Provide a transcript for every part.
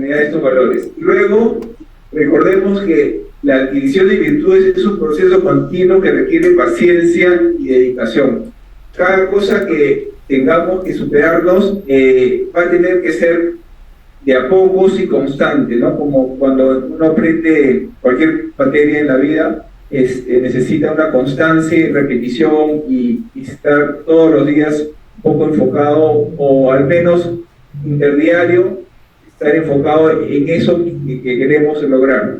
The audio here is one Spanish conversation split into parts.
generar estos valores. Luego, recordemos que la adquisición de virtudes es un proceso continuo que requiere paciencia y dedicación. Cada cosa que tengamos que superarnos va a tener que ser de a pocos y constante, ¿no? Como cuando uno aprende cualquier materia en la vida, necesita una constancia y repetición y estar todos los días un poco enfocado, o al menos interdiario, estar enfocado en eso que queremos lograr.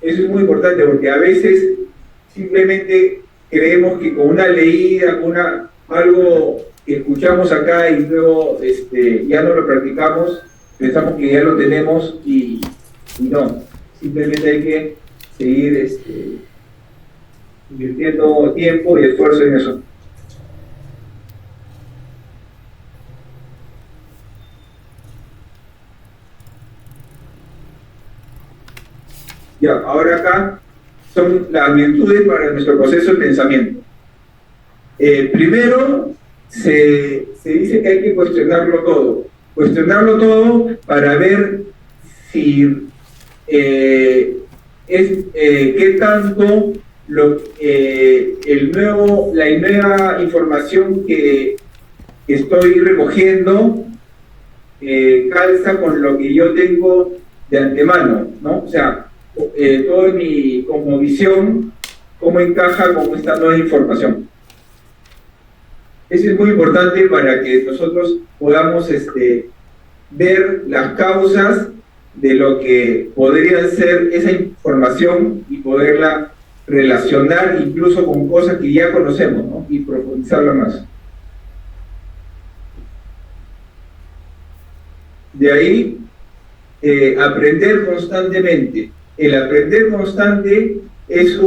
Eso es muy importante porque a veces simplemente creemos que con una leída, con algo que escuchamos acá y luego ya no lo practicamos, pensamos que ya lo tenemos y no, simplemente hay que seguir invirtiendo tiempo y esfuerzo en eso. Ya, ahora acá son las virtudes para nuestro proceso de pensamiento. Primero, se dice que hay que cuestionarlo todo para ver si qué tanto la nueva información que estoy recogiendo calza con lo que yo tengo de antemano, ¿no? O sea, toda mi cosmovisión, cómo encaja con esta nueva información. Eso es muy importante para que nosotros podamos ver las causas de lo que podría ser esa información y poderla relacionar incluso con cosas que ya conocemos, ¿no? Y profundizarla más. De ahí, aprender constantemente. El aprender constante es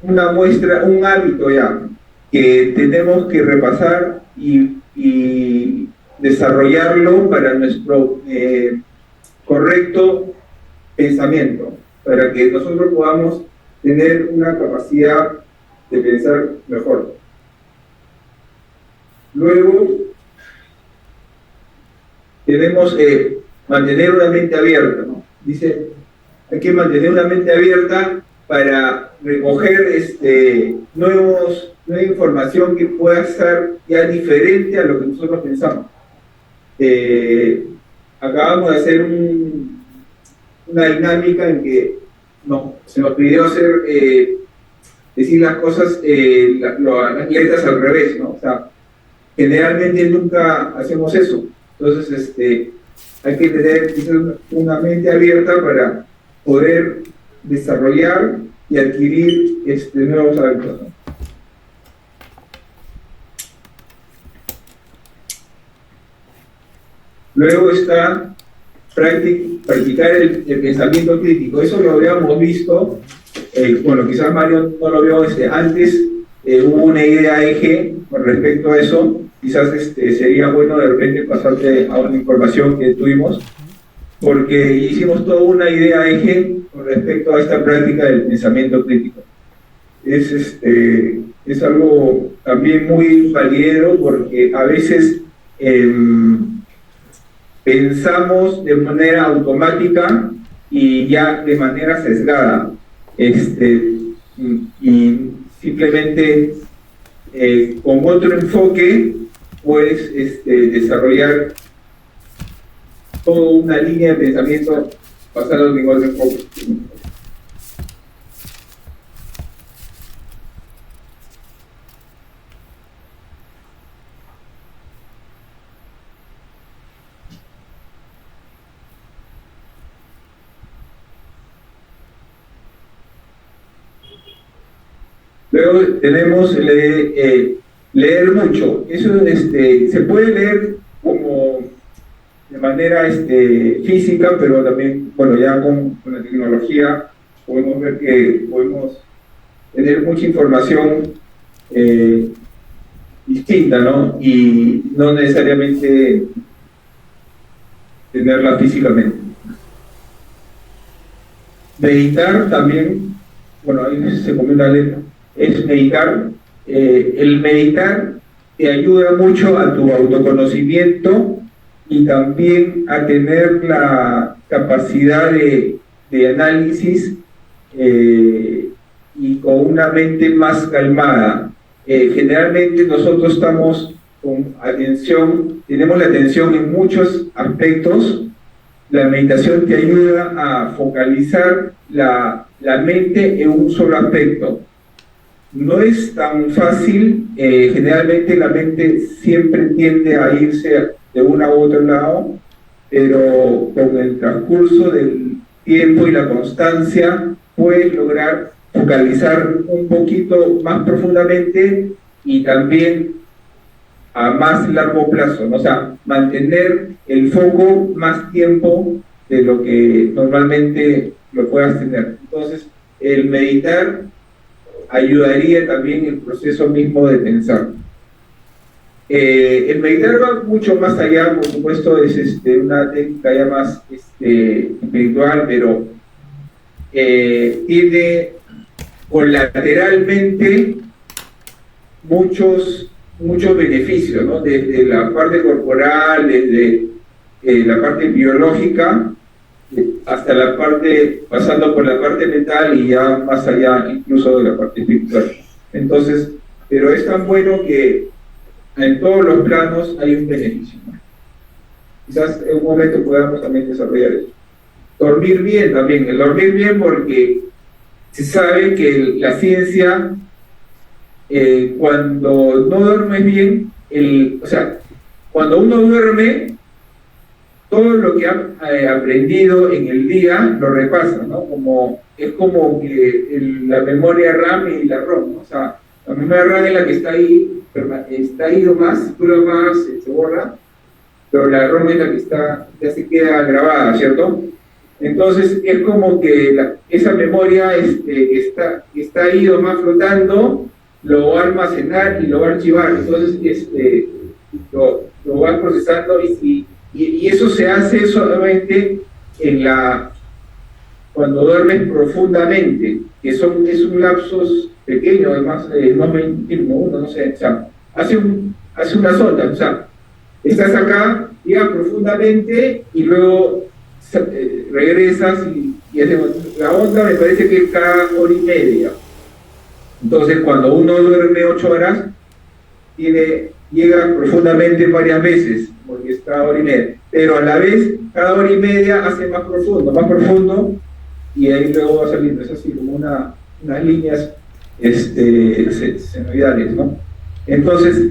una muestra, un hábito ya, que tenemos que repasar y desarrollarlo para nuestro correcto pensamiento, para que nosotros podamos tener una capacidad de pensar mejor. Luego, tenemos que mantener una mente abierta, ¿no? Dice, hay que mantener una mente abierta para recoger nueva información que pueda ser ya diferente a lo que nosotros pensamos. Acabamos de hacer una dinámica en que se nos pidió decir las cosas, las letras al revés, ¿no? O sea, generalmente nunca hacemos eso. Entonces, hay que tener una mente abierta para poder desarrollar y adquirir nuevos hábitos, ¿no? Luego está practicar el pensamiento crítico. Eso lo habíamos visto, bueno, quizás Mario no lo vio antes, hubo una idea eje con respecto a eso. Quizás sería bueno de repente pasarte a una información que tuvimos, porque hicimos toda una idea eje con respecto a esta práctica del pensamiento crítico. Es algo también muy validero, porque a veces pensamos de manera automática y ya de manera sesgada, y simplemente con otro enfoque puedes desarrollar toda una línea de pensamiento basada en otro enfoque. Luego tenemos leer mucho. Eso se puede leer como de manera física, pero también, bueno, ya con la tecnología podemos ver que podemos tener mucha información distinta, ¿no? Y no necesariamente tenerla físicamente. Meditar también, bueno, ahí se comenta la letra, es meditar. El meditar te ayuda mucho a tu autoconocimiento y también a tener la capacidad de análisis y con una mente más calmada. Generalmente nosotros estamos con atención, tenemos la atención en muchos aspectos. La meditación te ayuda a focalizar la mente en un solo aspecto. No es tan fácil, generalmente la mente siempre tiende a irse de uno u otro lado, pero con el transcurso del tiempo y la constancia puedes lograr focalizar un poquito más profundamente y también a más largo plazo, ¿no? O sea, mantener el foco más tiempo de lo que normalmente lo puedas tener. Entonces, el meditar ayudaría también el proceso mismo de pensar. El meditar va mucho más allá, por supuesto, es una técnica ya más espiritual, pero tiene colateralmente muchos beneficios, ¿no? Desde la parte corporal, desde la parte biológica, hasta la parte, pasando por la parte mental y ya más allá incluso de la parte espiritual. Entonces, pero es tan bueno que en todos los planos hay un beneficio, ¿no? Quizás en un momento podamos también desarrollar eso. Dormir bien también, el dormir bien porque se sabe que la ciencia, cuando no duermes bien, o sea, cuando uno duerme, todo lo que ha aprendido en el día lo repasa, ¿no? Es como que la memoria RAM y la ROM, ¿no? O sea, la memoria RAM es la que está ahí nomás, tú lo más se borra, pero la ROM es la que ya se queda grabada, ¿cierto? Entonces es como que esa memoria está ahí nomás flotando, lo va a almacenar y lo va a archivar, entonces lo va procesando y eso se hace solamente cuando duermes profundamente, que es un lapsus pequeño, además no me uno, no sé, o sea, hace unas ondas, o sea, estás acá, llegas profundamente y luego regresas y hacemos, la onda me parece que es cada hora y media. Entonces cuando uno duerme 8 horas, llega profundamente varias veces, porque es cada hora y media, pero a la vez, cada hora y media hace más profundo, y ahí luego va saliendo, es así como unas líneas senoidales, ¿no? Entonces,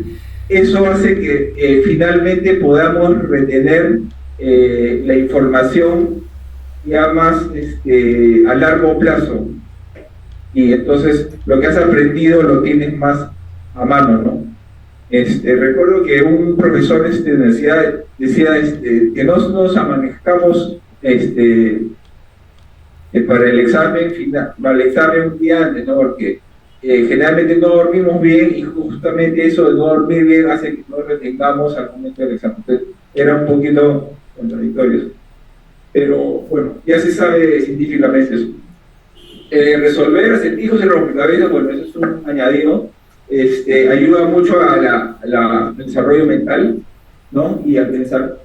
eso hace que finalmente podamos retener la información ya más a largo plazo, y entonces lo que has aprendido lo tienes más a mano, ¿no? Recuerdo que un profesor de universidad decía que no nos amanezcamos para el examen final, para el examen un día antes, ¿no? Porque generalmente no dormimos bien y justamente eso de no dormir bien hace que no retengamos al momento del examen. Entonces, era un poquito contradictorio. Pero bueno, ya se sabe científicamente eso. Resolver acertijos en rompecabezas, bueno, eso es un añadido. Ayuda mucho al desarrollo mental, ¿no? Y a pensar.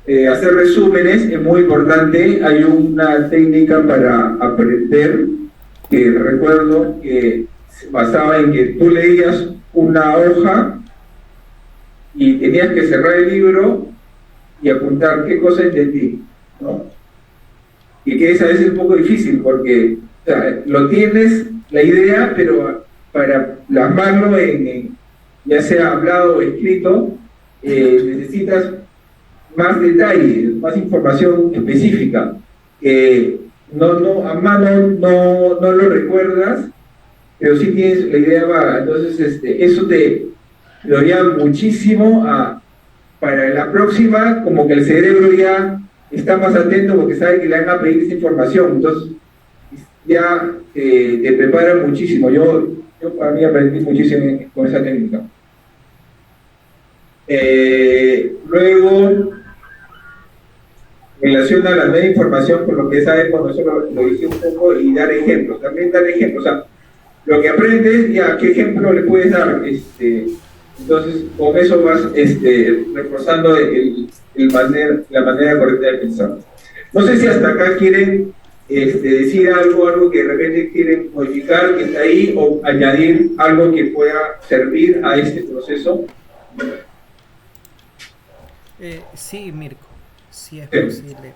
Hacer resúmenes es muy importante. Hay una técnica para aprender que recuerdo que se basaba en que tú leías una hoja y tenías que cerrar el libro y apuntar qué cosa entendí, ¿no? Y que es a veces un poco difícil porque, o sea, lo tienes, la idea, pero para plasmarlo ya sea hablado o escrito, necesitas más detalles, más información específica. A mano no lo recuerdas, pero sí tienes la idea vaga. Entonces, eso te ayudaría muchísimo para la próxima, como que el cerebro ya está más atento porque sabe que le van a pedir esa información. Entonces, ya te prepara muchísimo. Yo para mí aprendí muchísimo con esa técnica. Luego, relaciona la nueva información con lo que sabemos, eso lo dije un poco, y dar ejemplos. También dar ejemplos. O sea, lo que aprendes, ya, ¿qué ejemplo le puedes dar? Entonces, con eso vas reforzando la manera correcta de pensar. No sé si hasta acá quieren decir algo que de repente quieren modificar, que está ahí, o añadir algo que pueda servir a este proceso. Sí, Mirko, sí es posible.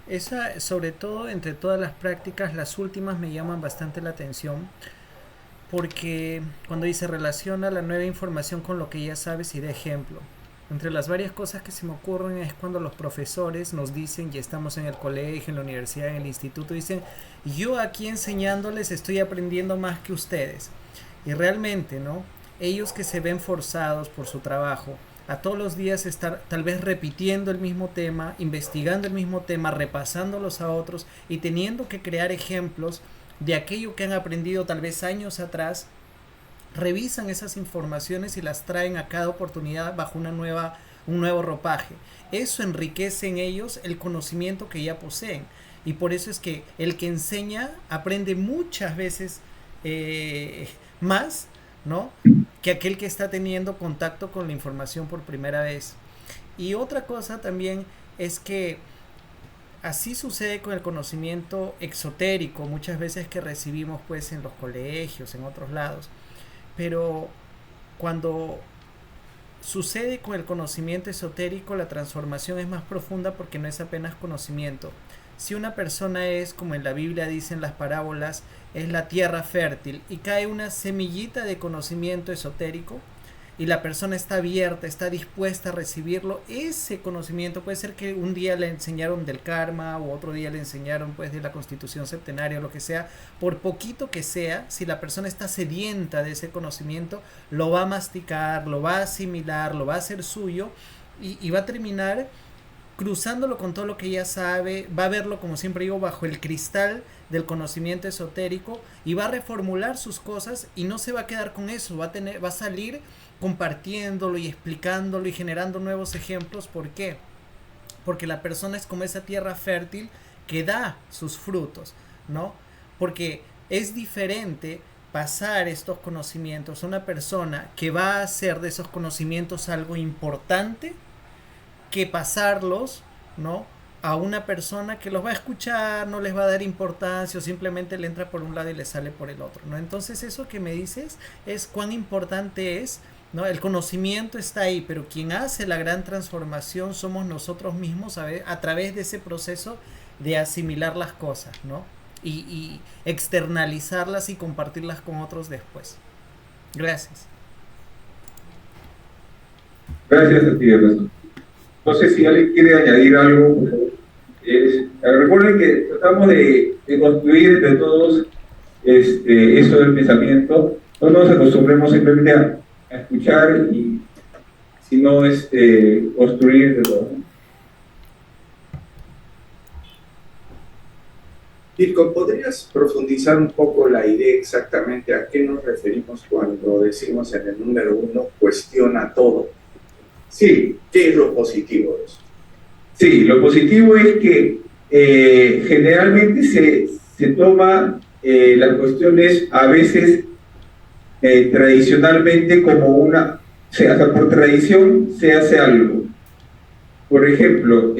Esa, sobre todo entre todas las prácticas, las últimas me llaman bastante la atención, porque cuando dice relaciona la nueva información con lo que ya sabes y da ejemplo. Entre las varias cosas que se me ocurren es cuando los profesores nos dicen, y estamos en el colegio, en la universidad, en el instituto, dicen, yo aquí enseñándoles estoy aprendiendo más que ustedes. Y realmente, ¿no? Ellos que se ven forzados por su trabajo a todos los días estar tal vez repitiendo el mismo tema, investigando el mismo tema, repasándolos a otros y teniendo que crear ejemplos de aquello que han aprendido tal vez años atrás, revisan esas informaciones y las traen a cada oportunidad bajo un nuevo ropaje. Eso enriquece en ellos el conocimiento que ya poseen. Y por eso es que el que enseña aprende muchas veces más, ¿no?, que aquel que está teniendo contacto con la información por primera vez. Y otra cosa también es que así sucede con el conocimiento exotérico, muchas veces que recibimos pues en los colegios, en otros lados. Pero cuando sucede con el conocimiento esotérico, la transformación es más profunda porque no es apenas conocimiento. Si una persona es, como en la Biblia dicen las parábolas, es la tierra fértil y cae una semillita de conocimiento esotérico y la persona está abierta, está dispuesta a recibirlo, ese conocimiento puede ser que un día le enseñaron del karma o otro día le enseñaron pues de la constitución septenaria o lo que sea, por poquito que sea, si la persona está sedienta de ese conocimiento, lo va a masticar, lo va a asimilar, lo va a hacer suyo y va a terminar cruzándolo con todo lo que ya sabe, va a verlo, como siempre digo, bajo el cristal del conocimiento esotérico y va a reformular sus cosas y no se va a quedar con eso, va a salir compartiéndolo y explicándolo y generando nuevos ejemplos. ¿Por qué? Porque la persona es como esa tierra fértil que da sus frutos, ¿no? Porque es diferente pasar estos conocimientos a una persona que va a hacer de esos conocimientos algo importante que pasarlos, ¿no?, a una persona que los va a escuchar, no les va a dar importancia o simplemente le entra por un lado y le sale por el otro, ¿no? Entonces eso que me dices es cuán importante es, ¿no? El conocimiento está ahí, pero quien hace la gran transformación somos nosotros mismos a través de ese proceso de asimilar las cosas, ¿no? Y externalizarlas y compartirlas con otros después. Gracias. Gracias a ti, Ernesto. No sé si alguien quiere añadir algo. Recuerden que tratamos de construir entre todos eso del pensamiento. No nos acostumbremos simplemente a escuchar y sino construir de todo. Mirko, ¿podrías profundizar un poco la idea exactamente a qué nos referimos cuando decimos en el número 1, cuestiona todo? Sí. ¿Qué es lo positivo de eso? Sí, lo positivo es que generalmente se toma las cuestiones a veces tradicionalmente como una, o sea, hasta por tradición se hace algo. Por ejemplo,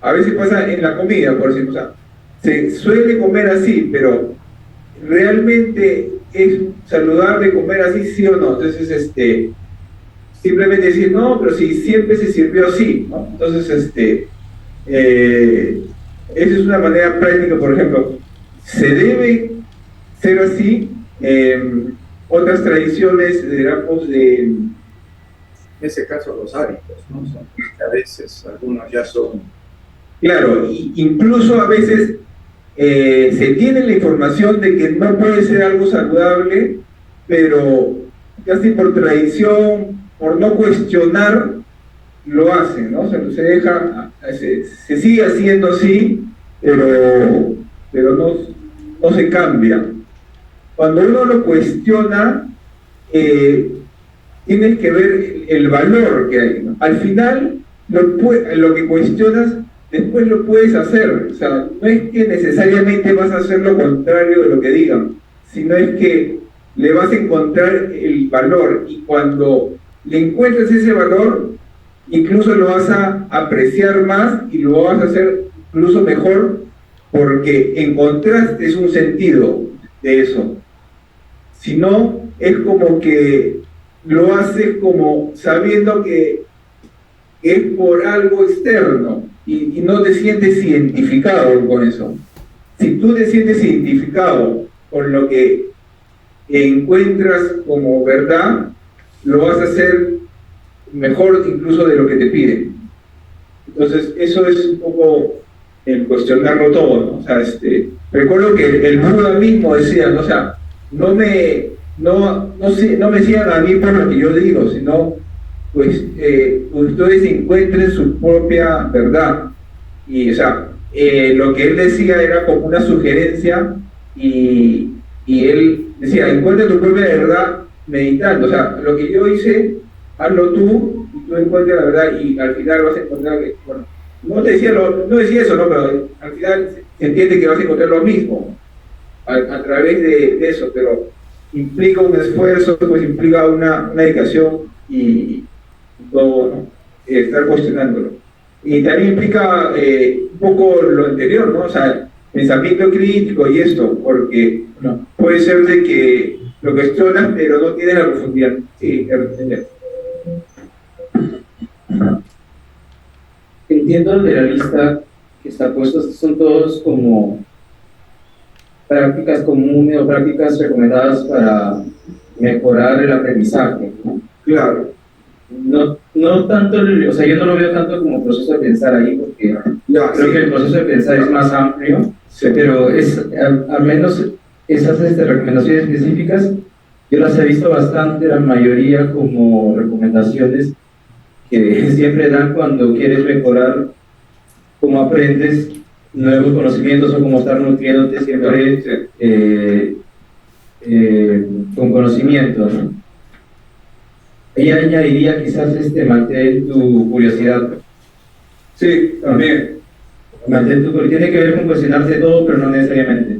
a veces pasa en la comida, por ejemplo, o sea, se suele comer así, pero realmente es saludable comer así, sí o no. Entonces, simplemente decir, no, pero si siempre se sirvió así, ¿no? Entonces, esa es una manera práctica, por ejemplo, se debe ser así. Otras tradiciones, digamos, en ese caso los hábitos, ¿no? Son, a veces algunos ya son... Claro, incluso a veces se tiene la información de que no puede ser algo saludable, pero casi por tradición, por no cuestionar, lo hacen, ¿no? Se deja, se sigue haciendo así, pero no se cambia. Cuando uno lo cuestiona, tienes que ver el valor que hay, ¿no? Al final, lo que cuestionas, después lo puedes hacer. O sea, no es que necesariamente vas a hacer lo contrario de lo que digan, sino es que le vas a encontrar el valor, y cuando le encuentras ese valor, incluso lo vas a apreciar más y lo vas a hacer incluso mejor porque encontraste un sentido de eso. Si no, es como que lo haces como sabiendo que es por algo externo y no te sientes identificado con eso. Si tú te sientes identificado con lo que encuentras como verdad, lo vas a hacer mejor incluso de lo que te piden. Entonces, eso es un poco el cuestionarlo todo, ¿no? O sea, recuerdo que el Buda mismo decía, ¿no? O sea, no me sigan a mí por lo que yo digo, sino pues ustedes encuentren su propia verdad. Y o sea, lo que él decía era como una sugerencia y él decía, encuentra tu propia verdad meditando. O sea, lo que yo hice, hazlo tú y tú encuentras la verdad y al final vas a encontrar que, bueno, no decía eso, ¿no? Pero al final se entiende que vas a encontrar lo mismo a través de eso, pero implica un esfuerzo, pues implica una dedicación y todo, ¿no? Estar cuestionándolo. Y también implica un poco lo anterior, ¿no? O sea, pensamiento crítico y esto, porque no, puede ser de que lo cuestionas, pero no tienes la profundidad. Sí, entender. Entiendo de la lista que está puesta, son todos como prácticas comunes o prácticas recomendadas para mejorar el aprendizaje, ¿no? Claro. No tanto, o sea, yo no lo veo tanto como proceso de pensar ahí, porque Ya, creo sí, que el proceso de pensar es más amplio, sí, pero al menos esas recomendaciones específicas, yo las he visto bastante, la mayoría como recomendaciones que siempre dan cuando quieres mejorar cómo aprendes nuevos conocimientos o cómo estar nutriéndote siempre con conocimientos, ¿no? Ella añadiría quizás mantén tu curiosidad. sí, también. Mantén tu curiosidad. Tiene que ver con cuestionarse todo, pero no necesariamente.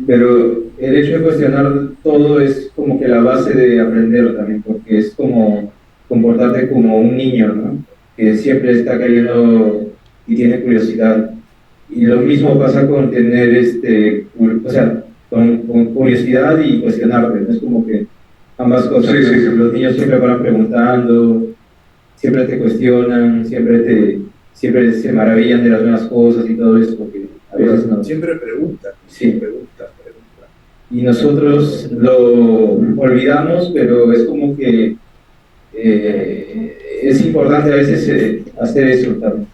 Pero el hecho de cuestionar todo es como que la base de aprender también, porque es como comportarte como un niño, ¿no? Que siempre está cayendo y tiene curiosidad. Y lo mismo pasa con tener, o sea, con curiosidad y cuestionarte, ¿no? Es como que ambas cosas. Sí, sí, sí. Los niños siempre van preguntando, siempre te cuestionan, siempre se maravillan de las nuevas cosas y todo eso, porque a veces no. Siempre preguntan. Sí. Preguntan. Y nosotros lo olvidamos, pero es como que es importante a veces hacer eso también.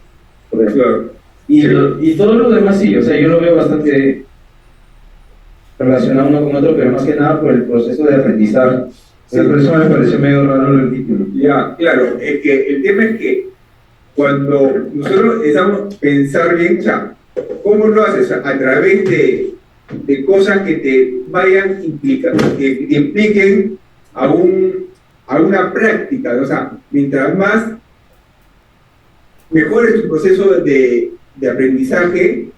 Claro. Y todo lo demás sí, o sea, yo lo veo bastante relacionado uno con otro, pero más que nada por el proceso de aprendizaje. Sí. Por eso me pareció medio raro el título. Ya, claro, es que el tema es que cuando nosotros empezamos a pensar bien, o sea, ¿cómo lo haces? A través de cosas que te vayan implicando, que te impliquen a una práctica, o sea, mientras más mejores tu proceso de aprendizaje,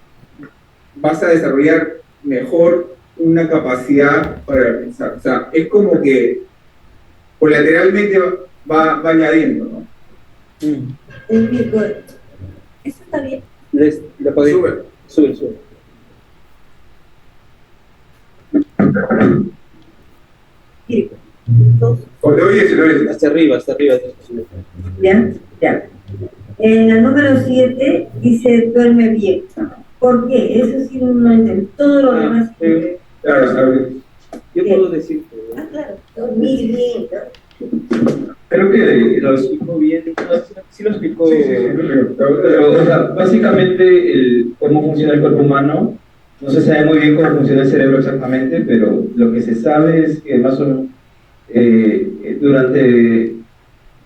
vas a desarrollar mejor una capacidad para pensar. O sea, es como que colateralmente va añadiendo, ¿no? ¿Eso está bien? Sube. Oye, Hasta arriba. Ya. En el número 7 dice duerme bien. ¿Por qué? Eso sí no entiendo. Todo lo demás. Claro, está bien. Yo puedo decir. Claro, dormir bien, ¿no? Creo que lo explico bien, sí lo explico. Sí, pero, o sea, básicamente cómo funciona el cuerpo humano, no se sabe muy bien cómo funciona el cerebro exactamente, pero lo que se sabe es que más o menos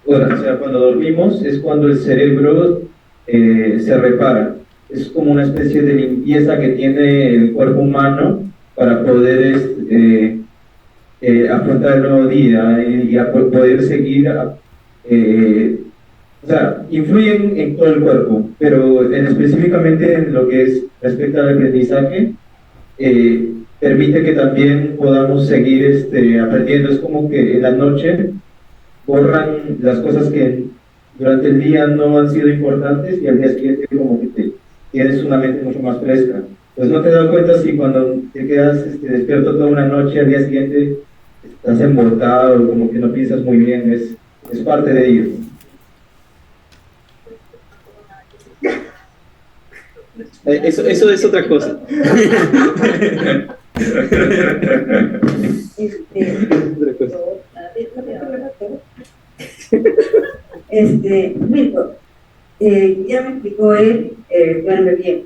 o sea, cuando dormimos es cuando el cerebro se repara. Es como una especie de limpieza que tiene el cuerpo humano para poder afrontar el nuevo día y poder seguir, o sea, influyen en todo el cuerpo, pero específicamente en lo que es respecto al aprendizaje, permite que también podamos seguir aprendiendo. Es como que en la noche borran las cosas que durante el día no han sido importantes y al día siguiente como que tienes una mente mucho más fresca. Pues no te das cuenta si cuando te quedas despierto toda una noche, al día siguiente estás embotado, como que no piensas muy bien, es parte de ello. Eso es otra cosa. Mirko, ya me explicó él, duerme bien.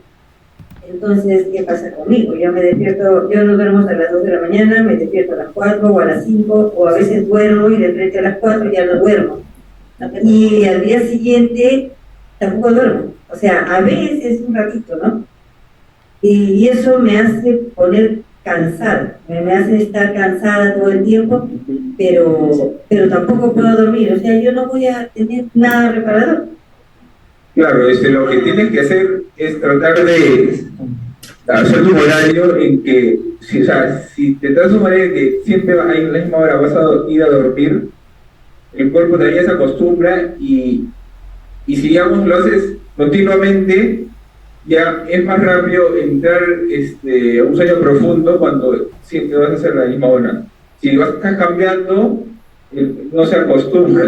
Entonces, ¿qué pasa conmigo? Yo me despierto, yo no duermo hasta las 2 de la mañana, me despierto a las 4 o a las 5, o a veces duermo y de frente a las 4 ya no duermo. Y al día siguiente tampoco duermo. O sea, a veces un ratito, ¿no? Y eso me hace poner cansada, me hace estar cansada todo el tiempo, pero tampoco puedo dormir. O sea, yo no voy a tener nada reparador. Claro, lo que tienes que hacer es tratar de hacer un horario en que, si te das un horario en que siempre a la misma hora vas a ir a dormir, el cuerpo también se acostumbra y si digamos lo haces continuamente, ya es más rápido entrar a un sueño profundo cuando siempre vas a hacer la misma hora. Si lo estás cambiando, no se acostumbra.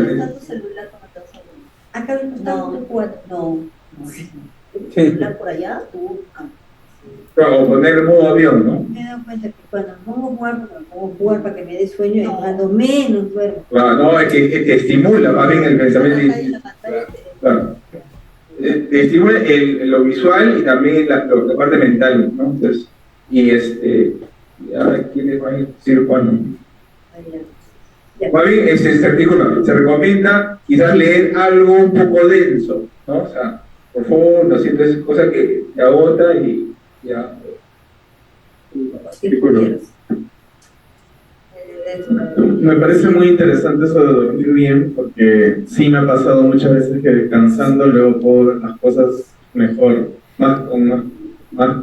Acá no, no. El celular por allá, tú. O poner el modo avión, ¿no? Me he dado cuenta que cuando me pongo a jugar para que me dé sueño, es cuando menos duermo. Claro, no, es que estimula más bien el pensamiento. Claro. Te estimula lo visual y también la parte mental, ¿no? Entonces, ahora quién les va a decir cuándo. Más bien, este artículo se recomienda quizás leer algo un poco denso, ¿no? O sea, profundo, haciendo esas cosas que te agota y ya. Artículo. Me parece muy interesante eso de dormir bien, porque sí me ha pasado muchas veces que descansando luego puedo ver las cosas mejor, más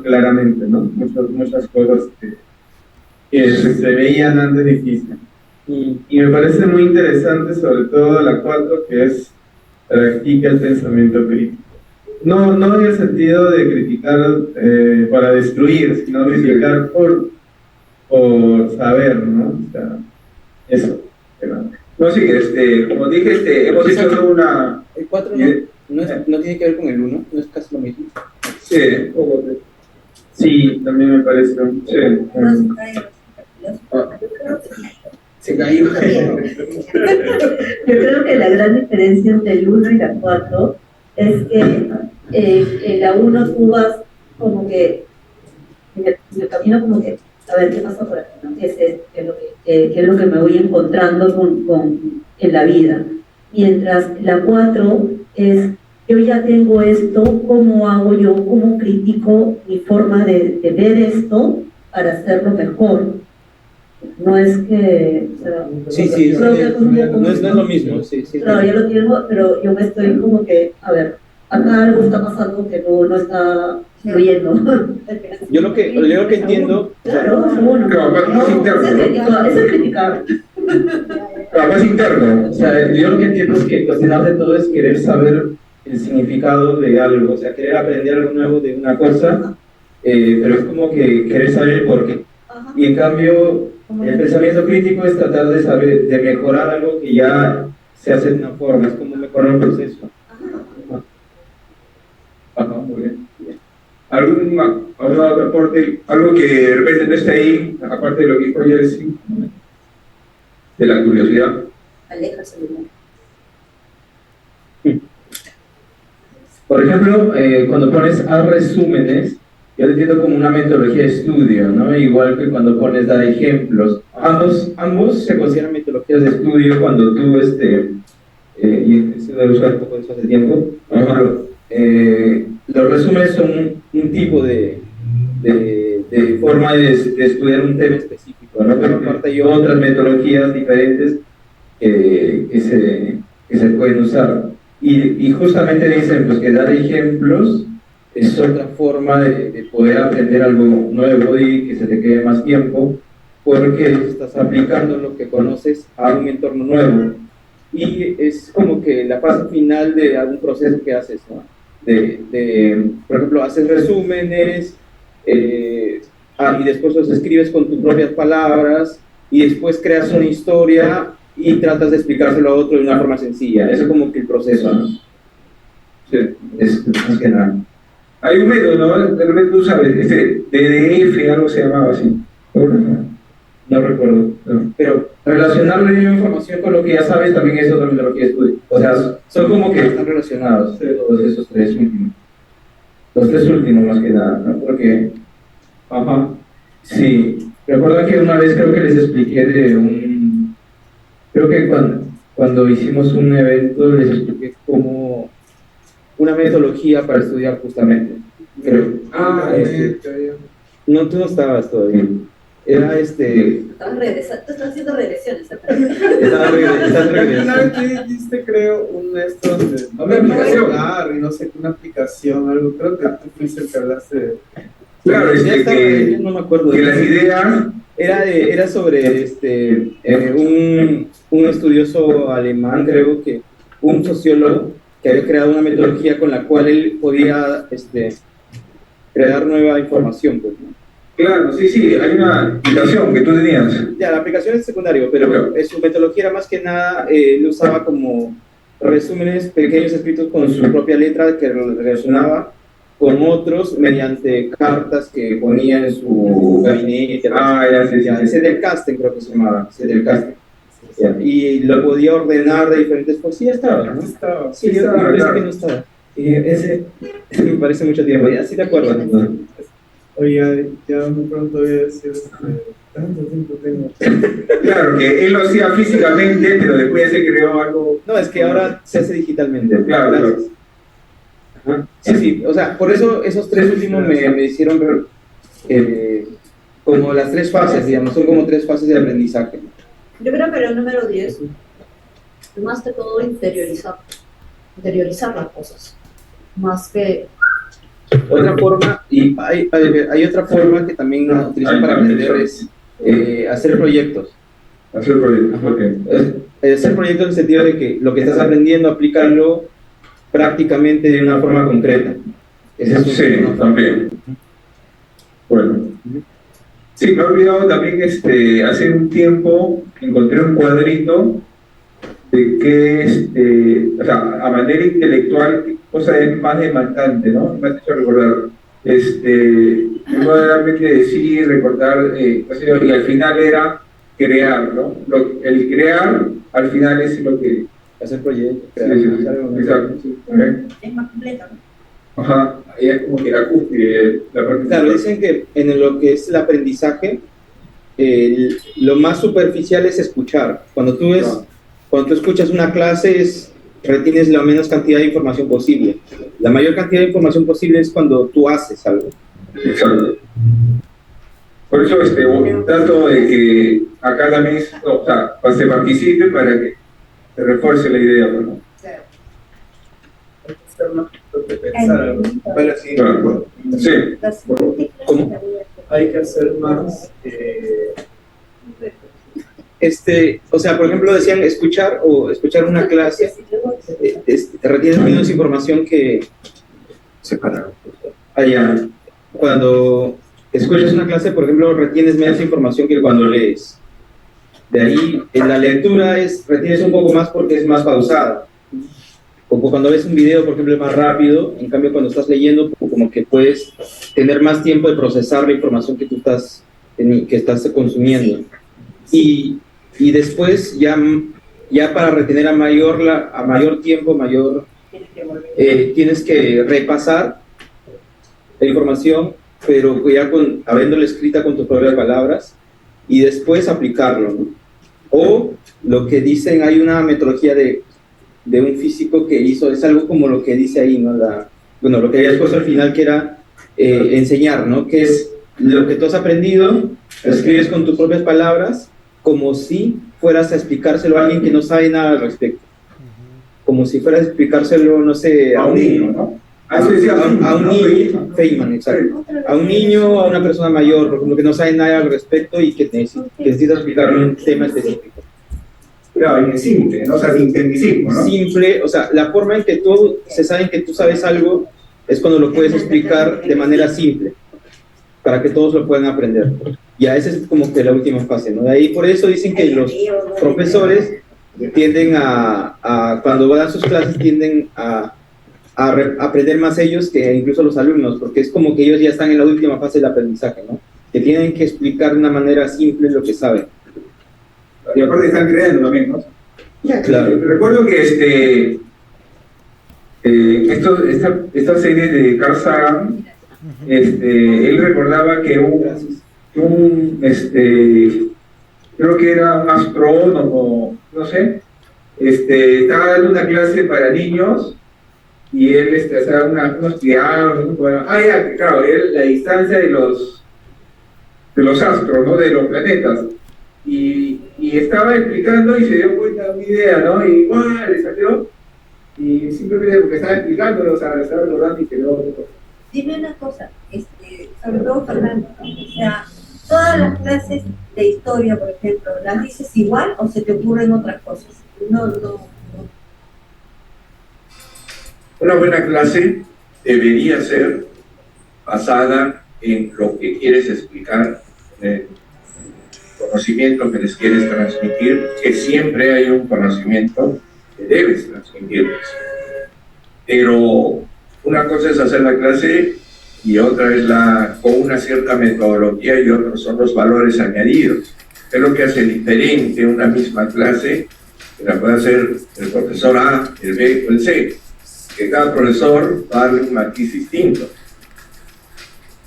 claramente, ¿no? Muchas cosas que se veían antes difíciles. Y me parece muy interesante, sobre todo la 4, que es practica el pensamiento crítico. No en el sentido de criticar para destruir, sino criticar por saber, ¿no? O sea, eso. No, sí, como dije, hemos hecho una... El 4 no tiene que ver con el 1, no es casi lo mismo. Sí, sí, también me parece. Sí. Se cayó. Yo creo que la gran diferencia entre el 1 y la 4 es que en la 1 tú vas como que en el camino como que a ver qué pasa por aquí, ¿no? ¿Qué es lo que me voy encontrando en la vida? Mientras la 4 es yo ya tengo esto, ¿cómo hago yo? ¿Cómo critico mi forma de ver esto para hacerlo mejor? No es que... O sea, sí, no es lo mismo. Sí, claro, yo lo tengo, pero yo me estoy como que, a ver, acá algo está pasando que no está fluyendo. Yo lo que entiendo... Claro, seguro. Claro, más interno. Eso es criticar. Claro, más interno. O sea, yo lo que entiendo es que cuestionar de todo es querer saber el significado de algo, o sea, querer aprender algo nuevo de una cosa, pero es como que querer saber el porqué. Y en cambio, el pensamiento crítico es tratar de saber, de mejorar algo que ya se hace de una forma, es como mejorar un proceso. Ajá, muy bien. ¿Algún otro aporte? Algo que de repente no está ahí, aparte de lo que dijo Jersey, de la curiosidad. Alejarse del mundo. Por ejemplo, cuando pones a resúmenes, yo lo entiendo como una metodología de estudio, ¿no? Igual que cuando pones dar ejemplos. Ambos se consideran metodologías de estudio cuando tú, y eso debe usar un poco de eso hace tiempo, los resúmenes son un tipo de forma de estudiar un tema específico, ¿no? Pero aparte hay otras metodologías diferentes que se pueden usar. Y justamente dicen pues, que dar ejemplos es otra forma de poder aprender algo nuevo y que se te quede más tiempo, porque estás aplicando lo que conoces a un entorno nuevo. y es como que la fase final de algún proceso que haces, ¿no? Por ejemplo, haces resúmenes, y después los escribes con tus propias palabras, y después creas una historia y tratas de explicárselo a otro de una forma sencilla. Eso es como que el proceso, ¿no? Sí, es más que nada. Hay un método, ¿no? De repente tú sabes, DDF, algo se llamaba así. No recuerdo, no. Pero relacionar la información con lo que ya sabes también es otra metodología de estudio. O sea, son como que están relacionados todos esos tres últimos. Los tres últimos más que nada, ¿no? Porque, ajá, sí. Recuerdo que una vez creo que les expliqué creo que cuando hicimos un evento les expliqué como una metodología para estudiar justamente. Creo. No, tú no estabas todavía. Era Estás regresando, estás haciendo regresiones. Estaba regresando. Una vez tú dijiste, creo, Una aplicación. y no sé, una aplicación, algo. Creo que tú fuiste el que hablaste de. Claro, yo no me acuerdo. que las ideas... Era sobre un estudioso alemán, creo que un sociólogo que había creado una metodología con la cual él podía crear nueva información, pues, ¿no? Claro, sí, hay una aplicación que tú tenías. Ya, la aplicación es secundario, pero su metodología era más que nada, lo usaba como resúmenes pequeños escritos con su propia letra que relacionaba con otros mediante cartas que ponía en su gabinete. Zettelkasten creo que se llamaba, Zettelkasten. Y lo podía ordenar de diferentes cosas. Sí, ya estaba, ¿no? Sí, yo me parece que no estaba. Y ese me parece mucho tiempo, ya sí te acuerdas, ¿no? Oye, ya muy pronto voy a decir, tanto tiempo tengo. Claro, que él lo hacía físicamente, pero después se creó algo... No, es que ahora se hace digitalmente. Claro. Sí, o sea, por eso esos tres últimos me hicieron ver como las tres fases, digamos, son como tres fases de aprendizaje. Yo creo que era el número 10, más que todo interiorizar las cosas, más que... Otra forma, y hay otra forma que también nos utilizan para aprender es hacer proyectos. Hacer proyectos, ok. Hacer proyectos en el sentido de que lo que estás aprendiendo, aplicarlo prácticamente de una forma concreta. Sí, también. Bueno. Sí, me he olvidado también, hace un tiempo encontré un cuadrito de que, o sea, a manera intelectual, qué cosa es más demandante, ¿no? Me has hecho recordar. Realmente decir, recordar, y al final era crear, ¿no? El crear, al final es lo que... Hacer proyectos. Sí, exacto. Es más completo, ¿no? Ajá, ahí es como que la cúspide, la parte... Claro, dicen que en lo que es el aprendizaje, lo más superficial es escuchar. Cuando tú escuchas una clase, retienes la menos cantidad de información posible. La mayor cantidad de información posible es cuando tú haces algo. Exacto. Por eso trato de que acá también se participe para que se refuerce la idea, ¿no? Hay que ser más que pensar. Pero sí, Claro. Sí. ¿Cómo? hay que hacer más. O sea, por ejemplo, decían escuchar una clase, retienes menos información que allá. Cuando escuchas una clase, por ejemplo, retienes menos información que cuando lees. De ahí, en la lectura retienes un poco más porque es más pausada. Como cuando ves un video, por ejemplo, es más rápido. En cambio, cuando estás leyendo, como que puedes tener más tiempo de procesar la información que tú estás consumiendo. Y después, ya para retener a mayor tiempo, tienes que repasar la información, pero ya habiéndola escrita con tus propias palabras, y después aplicarlo, ¿no? O lo que dicen, hay una metodología de un físico que hizo, es algo como lo que dice ahí, ¿no? Lo que habías puesto al final, que era enseñar, ¿no? Que es lo que tú has aprendido, lo escribes con tus propias palabras, como si fueras a explicárselo a alguien que no sabe nada al respecto. Como si fueras a explicárselo, no sé, a un niño, ¿no? A un niño, Feynman, exacto. A un niño, a una persona mayor, por ejemplo, que no sabe nada al respecto y que necesita explicarle un tema específico. Claro, y es simple, ¿no? O sea, sin tecnicismo, ¿no? Simple, o sea, la forma en que tú se saben que tú sabes algo es cuando lo puedes explicar de manera simple, para que todos lo puedan aprender. Ya esa es como que la última fase, ¿no? De ahí por eso dicen que los profesores tienden cuando dan sus clases, tienden a aprender más ellos que incluso los alumnos, porque es como que ellos ya están en la última fase del aprendizaje, ¿no? Que tienen que explicar de una manera simple lo que saben. Y aparte están creando también, ¿no? Claro. Recuerdo que esta serie de Carl Sagan, él recordaba que creo que era un astrónomo, no sé, estaba dando una clase para niños y él hacía unos triángulos, bueno, claro, la distancia de los astros, ¿no? De los planetas. Y estaba explicando y se dio cuenta de una idea, ¿no? Y igual le salió, y simplemente porque estaba explicando, o sea, estaba recordando y quedó. Dime una cosa, sobre todo Fernando, ¿no? O sea, todas las clases de historia, por ejemplo, ¿las dices igual o se te ocurren otras cosas? No. Una buena clase debería ser basada en lo que quieres explicar, conocimiento que les quieres transmitir, que siempre hay un conocimiento que debes transmitirles. Pero una cosa es hacer la clase y otra es con una cierta metodología y otros son los valores añadidos. Es lo que hace diferente una misma clase, que la puede hacer el profesor A, el B o el C, que cada profesor va a darle un matiz distinto.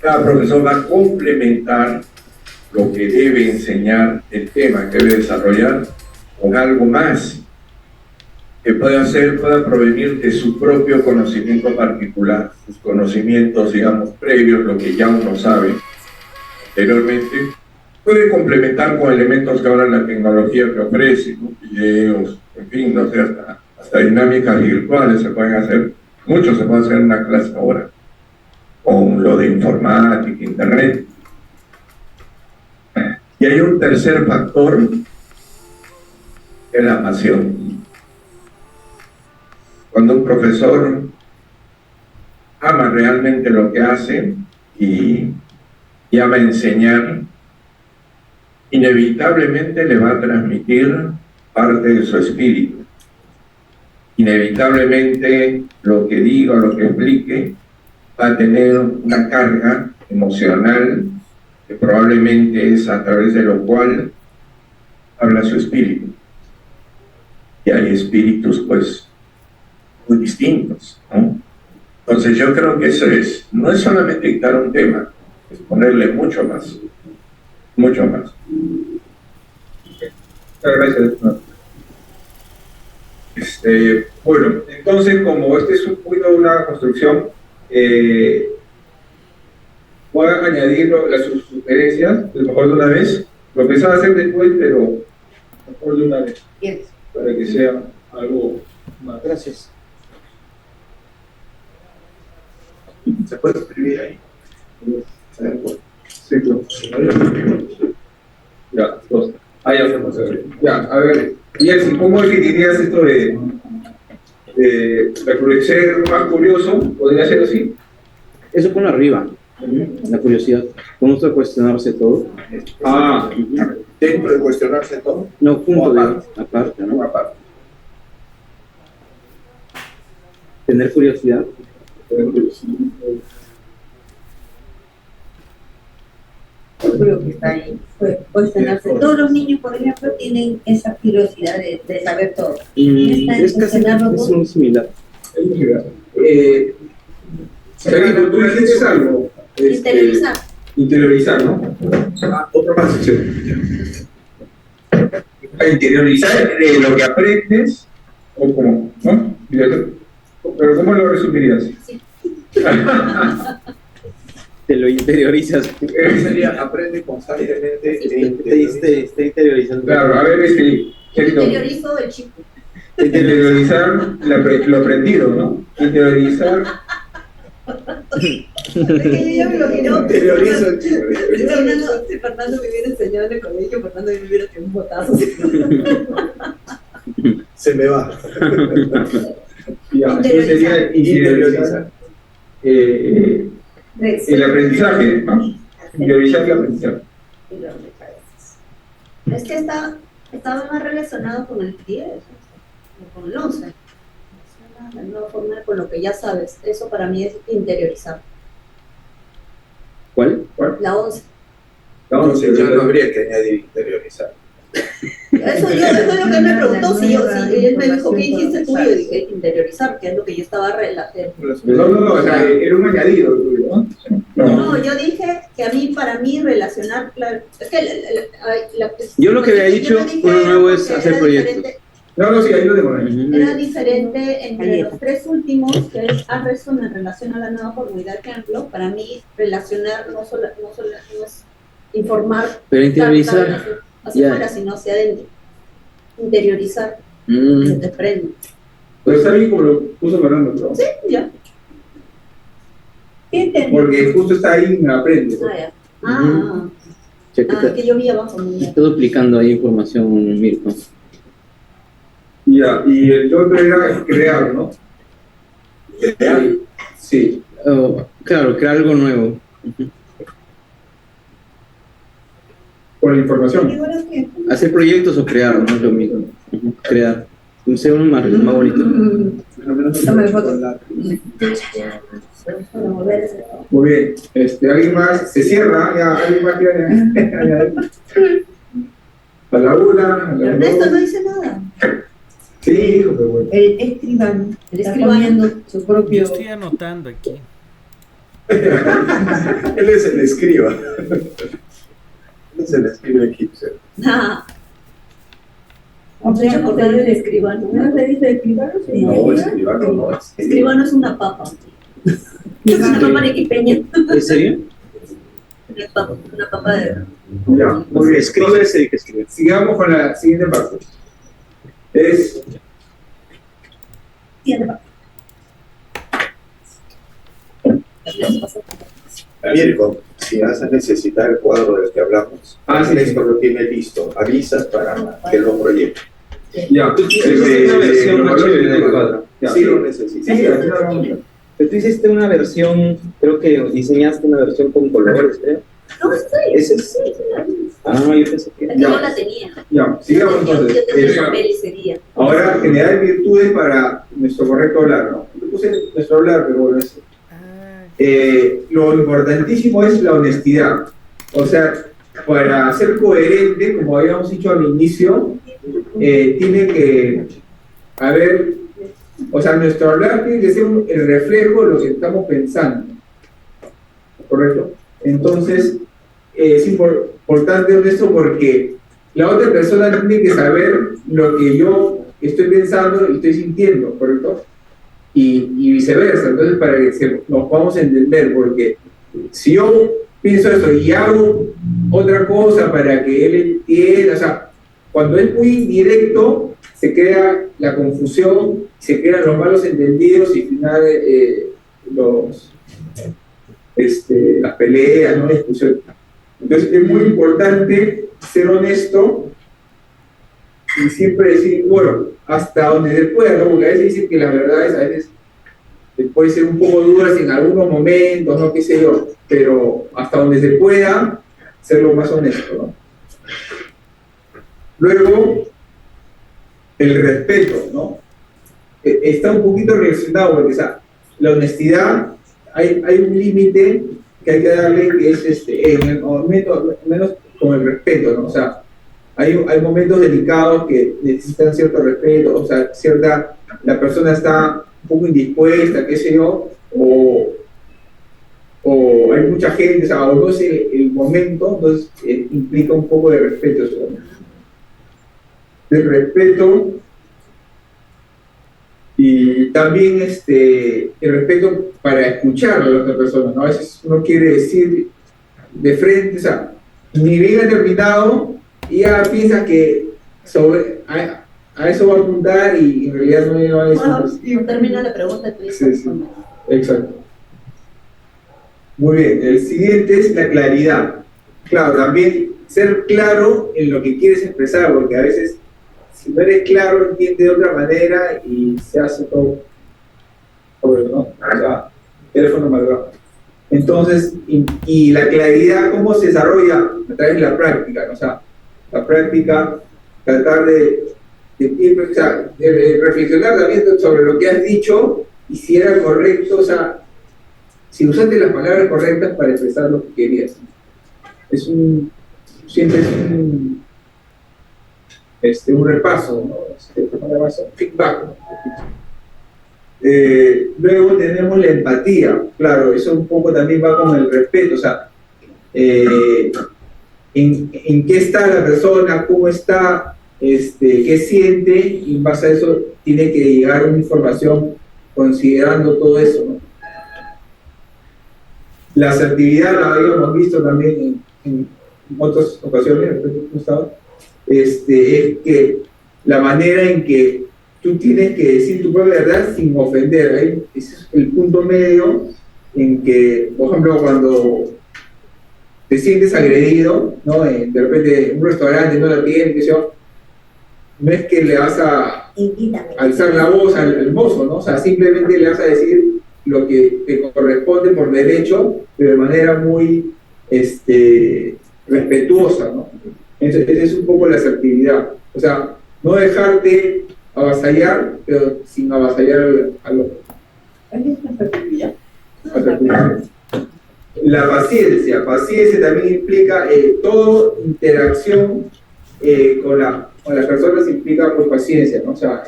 Cada profesor va a complementar lo que debe enseñar, el tema que debe desarrollar, con algo más que pueda provenir de su propio conocimiento particular, sus conocimientos, digamos, previos, lo que ya uno sabe anteriormente. Puede complementar con elementos que ahora la tecnología te ofrece, ¿no? Videos, en fin, no sé, hasta dinámicas virtuales se pueden hacer, mucho se puede hacer en una clase ahora, con lo de informática, internet. Y hay un tercer factor, que es la pasión. Cuando un profesor ama realmente lo que hace y ama enseñar, inevitablemente le va a transmitir parte de su espíritu. Inevitablemente lo que diga o lo que explique va a tener una carga emocional que probablemente es a través de lo cual habla su espíritu. Y hay espíritus pues muy distintos, ¿no? Entonces yo creo que eso no es solamente dictar un tema, es ponerle mucho más. Mucho más. Gracias. Bueno, entonces como este es un poquito una construcción, voy a añadir sus sugerencias, a lo mejor de una vez, lo pensaba hacer después, pero a lo mejor de una vez, para que sea algo más. Gracias. ¿Se puede escribir ahí? Sí, claro. Ya, dos. Ya estamos. Ya, a ver, Jersey, ¿cómo definirías esto de ser más curioso? ¿Podría ser así? Eso pone arriba, la curiosidad. ¿Cómo se cuestionarse todo? Dentro de cuestionarse todo. No, punto aparte. Aparte, ¿no? Aparte. Tener curiosidad. Creo que está ahí. Cuestionarse. Todos los niños, por ejemplo, tienen esa curiosidad de saber todo. Es casi muy similar. Pero tú dijiste algo. Interiorizar. Interiorizar, ¿no? Otra más. Interiorizar lo que aprendes, o como, ¿no? Pero ¿cómo lo resumirías? Sí. Te lo interiorizas. Sería aprende constantemente. Está interiorizando. Claro, a ver, Interiorizo el chico. interiorizar lo aprendido, ¿no? Interiorizar. Yo me imagino. Interiorizo el chico. Si Fernando me hubiera enseñado en el colegio, Fernando me hubiera tenido un botazo. Se me va. Ya, entonces sería interiorizar el aprendizaje, ¿no? Interiorizar el aprendizaje. Es que estaba más relacionado con el 10, o con el 11. Es la nueva forma con lo que ya sabes. Eso para mí es interiorizar. ¿Cuál? La 11. Entonces ya no habría que añadir interiorizar. Eso es lo que me preguntó. Si él me dijo, ¿qué dijiste tú? Yo dije interiorizar, que es lo que yo estaba relatando. No, o sea, era un añadido tuyo, ¿no? No, yo dije que para mí relacionar, es que yo lo que había dicho, uno nuevo es hacer proyectos. No, sí, ahí lo tengo. Era diferente entre los tres últimos, que es arresto en relación a la nueva formalidad, ejemplo. Para mí, relacionar no es informar, pero interiorizar hacia afuera, sino hacia adentro. Interiorizar, se te prende. Pero está bien como lo puso Fernando, ¿no? Sí, ya. Porque justo está ahí en aprende. Que yo vi abajo. Está duplicando ahí información, Mirko. Ya, y el otro era crear, ¿no? ¿Crear? Sí. Claro, crear algo nuevo. Con la información. Hacer proyectos o crear, no es lo mismo. Crear. Sea uno más bonito. Muy bien. ¿Alguien más? Se cierra, ya, ¿alguien más quiere? A la una, Ernesto no dice nada. Sí, hijo, pero bueno. El escribano. El escribano. Su propio. Yo estoy anotando aquí. Él es el escriba. Él es el escriba aquí. ¿No se acordar del escribano? ¿No se dice escribano? No, escribano no. Escribano es una papa. Es una papa arequipeña. ¿En serio? Una papa de... Ya, muy bien. Escribe ese que escribe. Sigamos con la siguiente parte. Mirko, si vas a necesitar el cuadro del que hablamos, Néstor lo tiene listo, avisas para que lo proyecte. Ya, tú hiciste una versión más chévere del cuadro. Sí lo necesitas. Sí, aquí lo vamos. Pero tú hiciste una versión, creo que diseñaste una versión con colores, creo. No, sí. ¿Ese sí? Yo pensé que... Yo no la tenía. Ya, sigamos entonces. Yo tenía el papel ese día. Ahora, generar virtudes para nuestro correcto hablar, ¿no? Yo puse nuestro hablar, pero bueno, lo importantísimo es la honestidad. O sea, para ser coherente, como habíamos dicho al inicio, tiene que haber, o sea, nuestro hablar tiene que ser el reflejo de lo que estamos pensando. ¿Correcto? Entonces, es importante esto porque la otra persona tiene que saber lo que yo estoy pensando y estoy sintiendo, ¿correcto? Y viceversa. Entonces, para que nos podamos entender, porque si yo pienso eso y hago otra cosa para que él entienda, o sea, cuando es muy indirecto, se crea la confusión, se crean los malos entendidos y al final las peleas, ¿no? Discusiones. Entonces es muy importante ser honesto y siempre decir, bueno, hasta donde se pueda, ¿no? Porque a veces dicen que las verdades a veces pueden ser un poco duras en algunos momentos, no qué sé yo, pero hasta donde se pueda ser lo más honesto, ¿no? Luego, el respeto, ¿no? Está un poquito relacionado, porque o sea, la honestidad, hay un límite que hay que darle, que es en el momento, menos con el respeto, ¿no? O sea, hay momentos delicados que necesitan cierto respeto, o sea, la persona está un poco indispuesta, qué sé yo, o hay mucha gente, o sea, o no sé el momento, entonces implica un poco de respeto eso. El respeto y también el respeto para escuchar a la otra persona, ¿no? A veces uno quiere decir de frente, o sea, ni bien ha terminado y ya piensa que a eso va a apuntar y en realidad no va a decir. Bueno, no termina la pregunta. Sí, exacto. Muy bien, el siguiente es la claridad. Claro, también ser claro en lo que quieres expresar, porque a veces si no eres claro, entiende de otra manera y se hace todo, ¿no? O sea, teléfono malgrado. Entonces, y la claridad, ¿cómo se desarrolla? A través de la práctica, ¿no? O sea, la práctica, tratar de reflexionar también sobre lo que has dicho y si era correcto, o sea, si usaste las palabras correctas para expresar lo que querías. Siempre es un repaso, ¿no? Feedback, ¿no? Luego tenemos la empatía, claro, eso un poco también va con el respeto, o sea, en qué está la persona, cómo está, qué siente, y en base a eso tiene que llegar una información considerando todo eso, ¿no? La asertividad la habíamos visto también en otras ocasiones, Gustavo, es que la manera en que tú tienes que decir tu propia verdad sin ofender. Ahí ese es el punto medio en que, por ejemplo, cuando te sientes agredido, ¿no? De repente en un restaurante no la tienen, no es que le vas a alzar la voz al mozo, ¿no? O sea, simplemente le vas a decir lo que te corresponde por derecho, pero de manera muy respetuosa, ¿no? Entonces, esa es un poco la asertividad. O sea, no dejarte avasallar, pero sin avasallar al otro. ¿Qué es la asertividad? La paciencia también implica toda interacción con las personas implica pues paciencia, ¿no? O sea,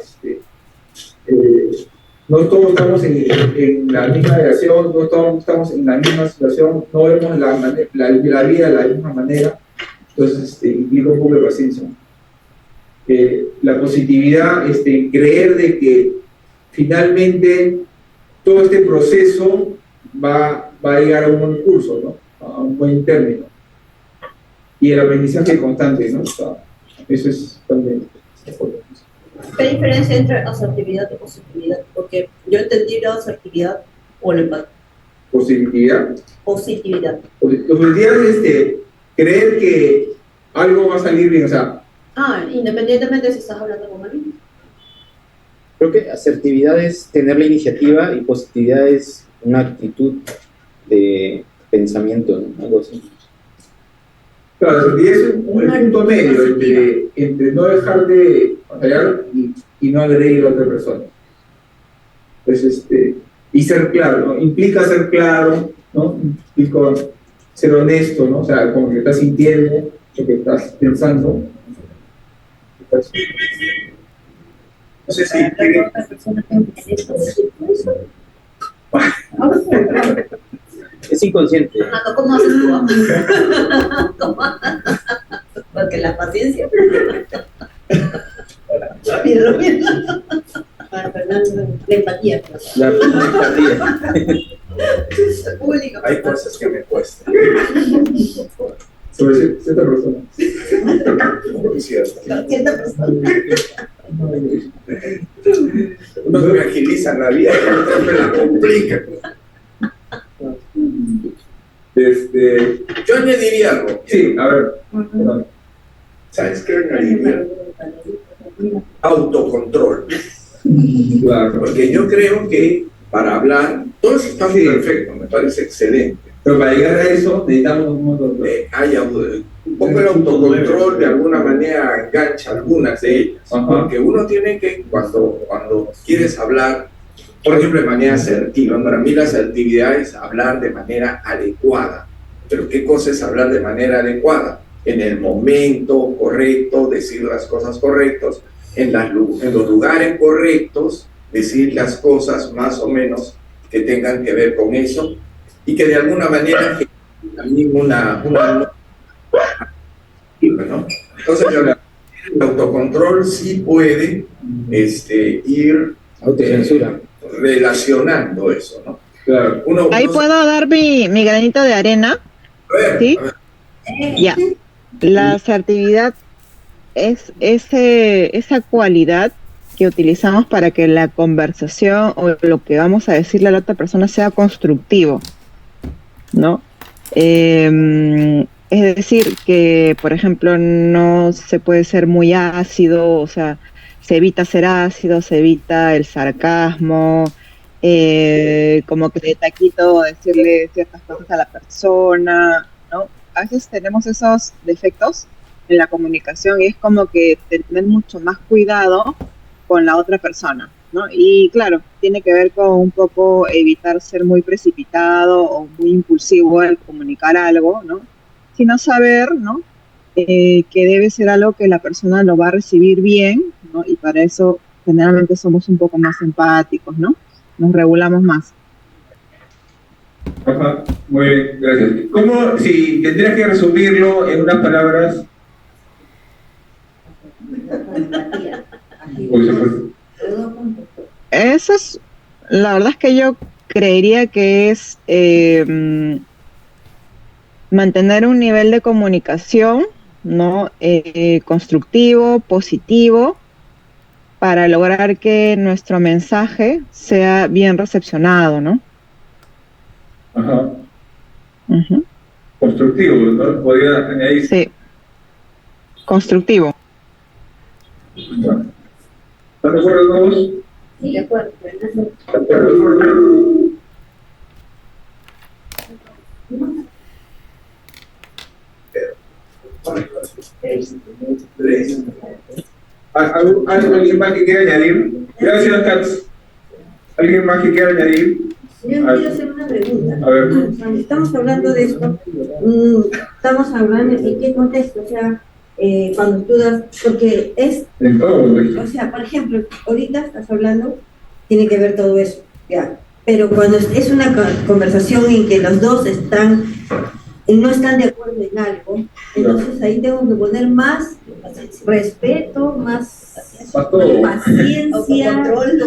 no todos estamos en la misma relación, no todos estamos en la misma situación, no vemos la vida de la misma manera, entonces implica un poco de paciencia. La positividad, creer de que finalmente todo este proceso va a llegar a un buen curso, ¿no? A un buen término. Y el aprendizaje constante, ¿no? O sea, eso es también importante. ¿Qué diferencia entre asertividad y positividad? Porque yo entendí la asertividad o el empate. Positividad. Positividad. Positividad es creer que algo va a salir bien, o sea. Independientemente si estás hablando con alguien. Creo que asertividad es tener la iniciativa y positividad es una actitud de pensamiento, ¿no? Algo así. Claro, la asertividad es un punto medio entre no dejar de fallar y no agredir a otra persona. Entonces, y ser claro, ¿no? Implica ser claro, ¿no? Implica ser honesto, ¿no? O sea, como que estás sintiendo, lo que estás pensando. No sé si es inconsciente. ¿Cómo haces tú? Porque la paciencia. Para Fernando, la empatía. La empatía. Hay cosas que me cuestan. Sobre cierta persona. Muy cierto. Cierta persona. Unos me agilizan la vida y otros me la complican. Yo añadiría algo. Sí, a ver. ¿Sabes qué añadiría? Autocontrol. Claro. Porque yo creo que para hablar, todo eso está perfecto, me parece excelente. Pero para llegar a eso necesitamos un montón de... Un poco el autocontrol de alguna manera engancha algunas de ellas. Porque uno tiene que, cuando quieres hablar, por ejemplo, de manera asertiva, para mí la asertividad es hablar de manera adecuada. Pero ¿qué cosa es hablar de manera adecuada? En el momento correcto, decir las cosas correctas, en los lugares correctos, decir las cosas más o menos que tengan que ver con eso y que de alguna manera también ¿no? Entonces el autocontrol sí puede ir autocensura relacionando eso, ¿no? Claro. Ahí puedo dar mi granito de arena. ¿Sí? Ya. La asertividad es esa cualidad que utilizamos para que la conversación o lo que vamos a decirle a la otra persona sea constructivo, ¿no? Es Es decir, que, por ejemplo, no se puede ser muy ácido, o sea, se evita ser ácido, se evita el sarcasmo, como que de taquito decirle ciertas cosas a la persona, ¿no? A veces tenemos esos defectos en la comunicación y es como que tener mucho más cuidado con la otra persona, ¿no? Y claro, tiene que ver con un poco evitar ser muy precipitado o muy impulsivo al comunicar algo, ¿no? Sino saber, ¿no? Que debe ser algo que la persona lo va a recibir bien, ¿no? Y para eso generalmente somos un poco más empáticos, ¿no? Nos regulamos más. Ajá, muy bien, gracias. ¿Cómo, si tendrías que resumirlo en unas palabras? Uy, se fue. Eso es, la verdad es que yo creería que es mantener un nivel de comunicación, ¿no? Constructivo, positivo, para lograr que nuestro mensaje sea bien recepcionado, ¿no? Ajá. Constructivo, ¿no? Podría añadir. Sí. Constructivo. Bueno. ¿Están de acuerdo todos? Sí, de acuerdo. ¿De acuerdo? ¿Alguien más que quiera añadir? Gracias, Katz. ¿Alguien más que quiera añadir? Yo quiero hacer una pregunta. A ver. Cuando estamos hablando de esto, estamos hablando en qué contexto, o sea, cuando tú das, porque es, En todo, o sea, por ejemplo, ahorita estás hablando, tiene que ver todo eso, ya, pero cuando es una conversación en que los dos no están de acuerdo en algo, entonces ahí tengo que poner más respeto, más paciencia, control,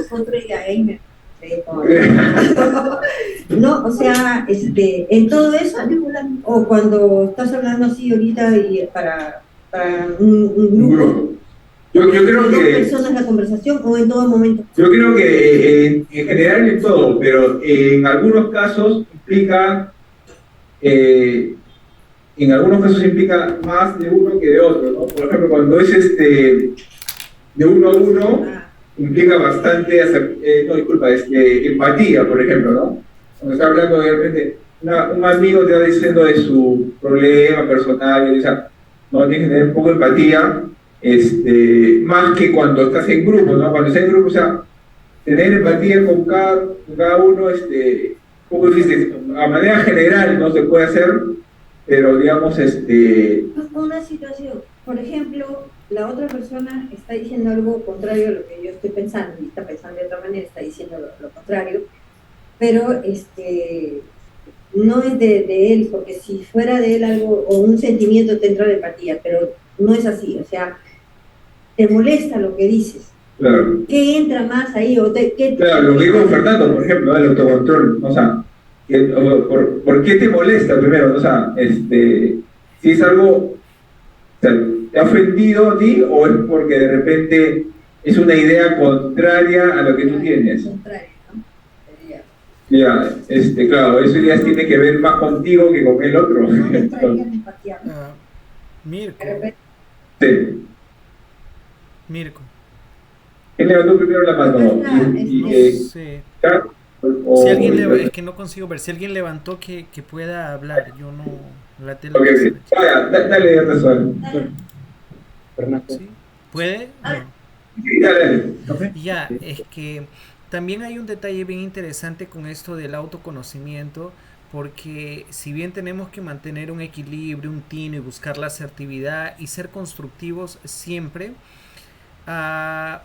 no, o sea, en todo eso, o cuando estás hablando así ahorita y para un grupo, yo creo dos que personas la conversación o en todo momento. yo creo que en general en todo, pero en algunos casos implica más de uno que de otro, ¿no? Por ejemplo, cuando es de uno a uno, implica bastante empatía, por ejemplo, ¿no? Cuando está hablando de repente, un amigo te va diciendo de su problema personal, y no tienes que tener un poco de empatía, más que cuando estás en grupo, ¿no? Cuando estás en grupo, o sea, tener empatía con cada uno, un poco difícil. A manera general no se puede hacer, pero digamos, Una situación, por ejemplo, la otra persona está diciendo algo contrario a lo que yo estoy pensando, y está pensando de otra manera, está diciendo lo contrario, pero no es de él, porque si fuera de él algo, o un sentimiento te entra de empatía, pero no es así, o sea, te molesta lo que dices. Claro. ¿Qué entra más ahí? Claro, lo que dijo Fernando, por ejemplo, el autocontrol, o sea, ¿por qué te molesta primero? O sea, si es algo, o sea, ¿te ha ofendido a ti o es porque de repente es una idea contraria a lo que tú tienes? Contraria, ¿no? Ya, claro, eso ya tiene que ver más contigo que con el otro. Mirko. Sí. Mirko. ¿Quién levantó primero la mano? Sí. Si alguien es que no consigo ver, si alguien levantó que pueda hablar, yo no la tele. Okay, sí. Dale, Resuel. ¿Sí? ¿Puede? No. Sí, dale. Okay. Ya, es que también hay un detalle bien interesante con esto del autoconocimiento, porque si bien tenemos que mantener un equilibrio, un tino y buscar la asertividad y ser constructivos siempre,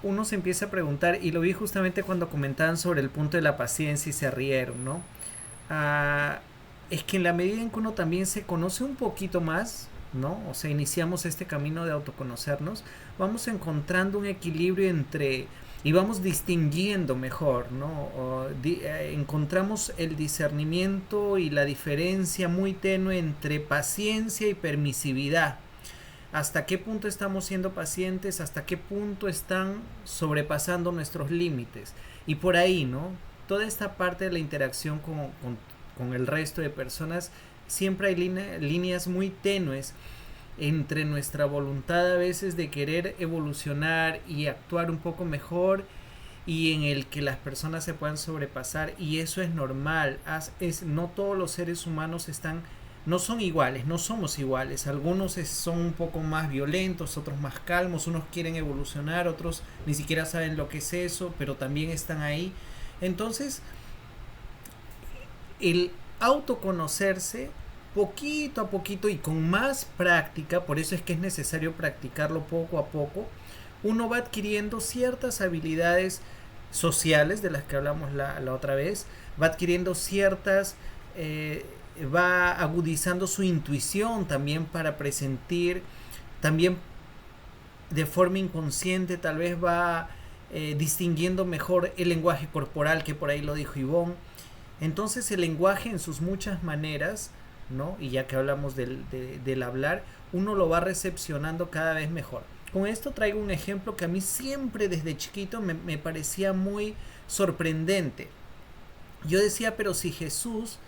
uno se empieza a preguntar, y lo vi justamente cuando comentaban sobre el punto de la paciencia y se rieron, ¿no? Es que en la medida en que uno también se conoce un poquito más, ¿no? O sea, iniciamos este camino de autoconocernos, vamos encontrando un equilibrio y vamos distinguiendo mejor, ¿no? Encontramos el discernimiento y la diferencia muy tenue entre paciencia y permisividad. ¿Hasta qué punto estamos siendo pacientes? ¿Hasta qué punto están sobrepasando nuestros límites? Y por ahí, ¿no? Toda esta parte de la interacción con el resto de personas siempre hay líneas muy tenues entre nuestra voluntad a veces de querer evolucionar y actuar un poco mejor, y en el que las personas se puedan sobrepasar, y eso es normal. No todos los seres humanos no son iguales, no somos iguales. Algunos son un poco más violentos, otros más calmos, unos quieren evolucionar, otros ni siquiera saben lo que es eso, pero también están ahí. Entonces, el autoconocerse poquito a poquito y con más práctica, por eso es que es necesario practicarlo poco a poco, uno va adquiriendo ciertas habilidades sociales de las que hablamos la otra vez, va adquiriendo va agudizando su intuición también para presentir, también de forma inconsciente tal vez va distinguiendo mejor el lenguaje corporal, que por ahí lo dijo Ivonne. Entonces el lenguaje en sus muchas maneras, ¿no? Y ya que hablamos del hablar, uno lo va recepcionando cada vez mejor. Con esto traigo un ejemplo que a mí siempre desde chiquito me parecía muy sorprendente. Yo decía, pero si Jesús,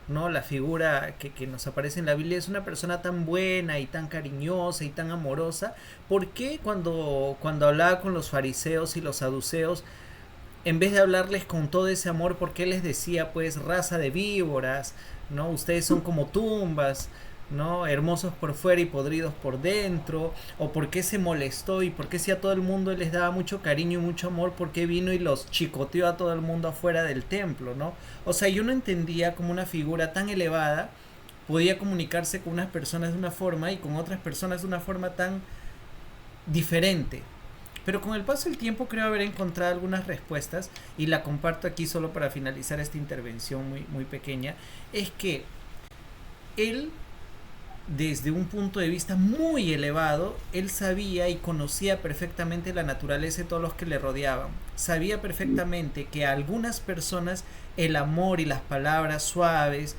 ¿no? La figura que nos aparece en la Biblia, es una persona tan buena y tan cariñosa y tan amorosa, ¿por qué cuando hablaba con los fariseos y los saduceos, en vez de hablarles con todo ese amor, por qué les decía, pues, raza de víboras, ¿no? Ustedes son como tumbas, ¿no? Hermosos por fuera y podridos por dentro? ¿O por qué se molestó? ¿Y por qué si a todo el mundo les daba mucho cariño y mucho amor, por qué vino y los chicoteó a todo el mundo afuera del templo, ¿no? O sea, yo no entendía cómo una figura tan elevada podía comunicarse con unas personas de una forma y con otras personas de una forma tan diferente. Pero con el paso del tiempo creo haber encontrado algunas respuestas, y la comparto aquí solo para finalizar esta intervención muy, muy pequeña. Es que él, desde un punto de vista muy elevado, él sabía y conocía perfectamente la naturaleza de todos los que le rodeaban. Sabía perfectamente que a algunas personas el amor y las palabras suaves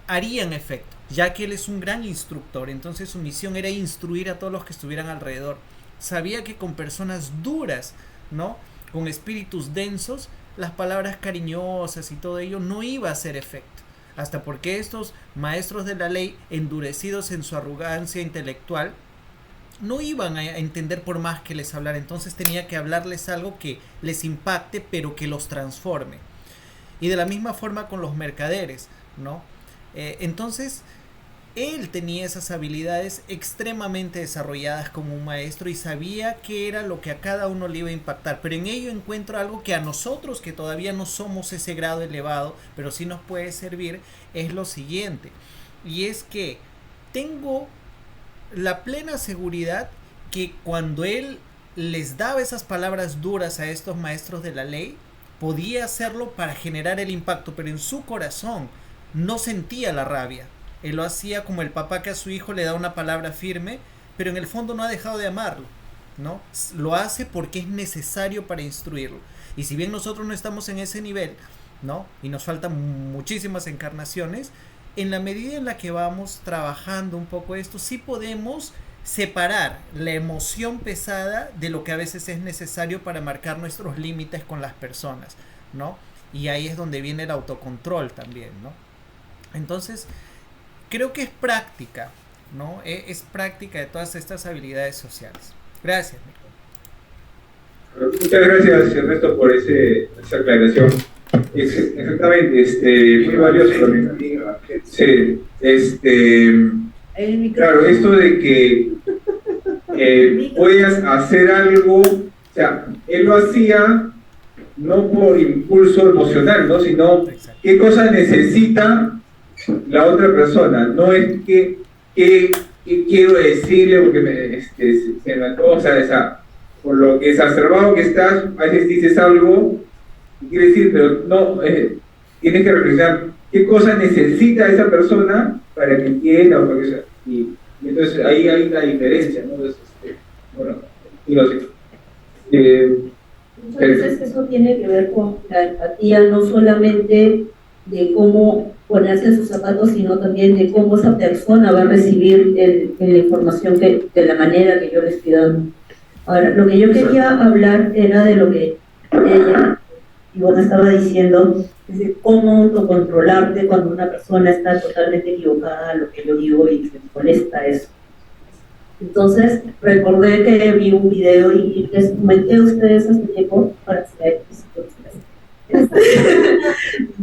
harían efecto, ya que él es un gran instructor. Entonces su misión era instruir a todos los que estuvieran alrededor. Sabía que con personas duras, ¿no? Con espíritus densos, las palabras cariñosas y todo ello no iba a hacer efecto. Hasta porque estos maestros de la ley, endurecidos en su arrogancia intelectual, no iban a entender por más que les hablara. Entonces tenía que hablarles algo que les impacte, pero que los transforme. Y de la misma forma con los mercaderes, ¿no? Entonces él tenía esas habilidades extremadamente desarrolladas como un maestro, y sabía qué era lo que a cada uno le iba a impactar. Pero en ello encuentro algo que a nosotros, que todavía no somos ese grado elevado, pero sí nos puede servir, es lo siguiente. Y es que tengo la plena seguridad que cuando él les daba esas palabras duras a estos maestros de la ley, podía hacerlo para generar el impacto, pero en su corazón no sentía la rabia. Él lo hacía como el papá que a su hijo le da una palabra firme, pero en el fondo no ha dejado de amarlo, ¿no? Lo hace porque es necesario para instruirlo. Y si bien nosotros no estamos en ese nivel, ¿no? Y nos faltan muchísimas encarnaciones, en la medida en la que vamos trabajando un poco esto, sí podemos separar la emoción pesada de lo que a veces es necesario para marcar nuestros límites con las personas, ¿no? Y ahí es donde viene el autocontrol también, ¿no? Entonces, creo que es práctica, ¿no? Es práctica de todas estas habilidades sociales. Gracias, Mirko. Muchas gracias, Ernesto, por esa aclaración. Exactamente, muy valioso también. Sí, claro, esto de que puedas hacer algo, o sea, él lo hacía no por impulso emocional, ¿no? Sino qué cosa necesita la otra persona. No es que quiero decirle porque se me antoja, o sea, por lo que exacerbado que estás, a veces dices algo y quiere decir, pero no, tienes que reflexionar qué cosa necesita esa persona para que entienda o para que sea. Y entonces ahí hay una diferencia, ¿no? Entonces, bueno, y no sé. Entonces eso tiene que ver con la empatía, no solamente de cómo ponerse en sus zapatos, sino también de cómo esa persona va a recibir la información de la manera que yo le estoy dando. Ahora, lo que yo quería hablar era de lo que ella y vos me estaba diciendo de cómo autocontrolarte cuando una persona está totalmente equivocada a lo que yo digo y me molesta eso. Entonces recordé que vi un video y les comenté a ustedes hace tiempo para saber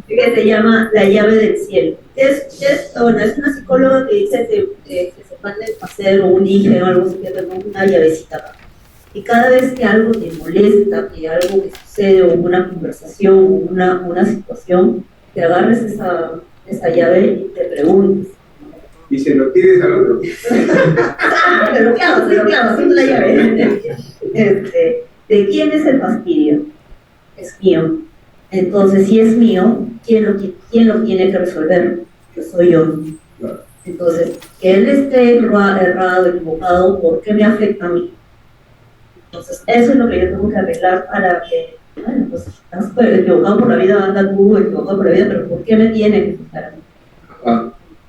que se llama La llave del cielo. Es una psicóloga que dice que se manda a hacer un dije o algo así, que tengo una llavecita. Y cada vez que algo te molesta, que algo que sucede, o una conversación, o una situación, te agarres esa llave y te preguntes. Y se lo pides al otro. Se lo clavo, haciendo la llave. ¿De quién es el fastidio? Es mío. Entonces, si es mío, ¿quién lo tiene que resolver? Yo soy yo. Entonces, que él esté errado, equivocado, ¿por qué me afecta a mí? Entonces, eso es lo que yo tengo que arreglar para que, bueno, pues estás equivocado por la vida, anda tú equivocado por la vida, pero ¿por qué me tiene que afectar a mí?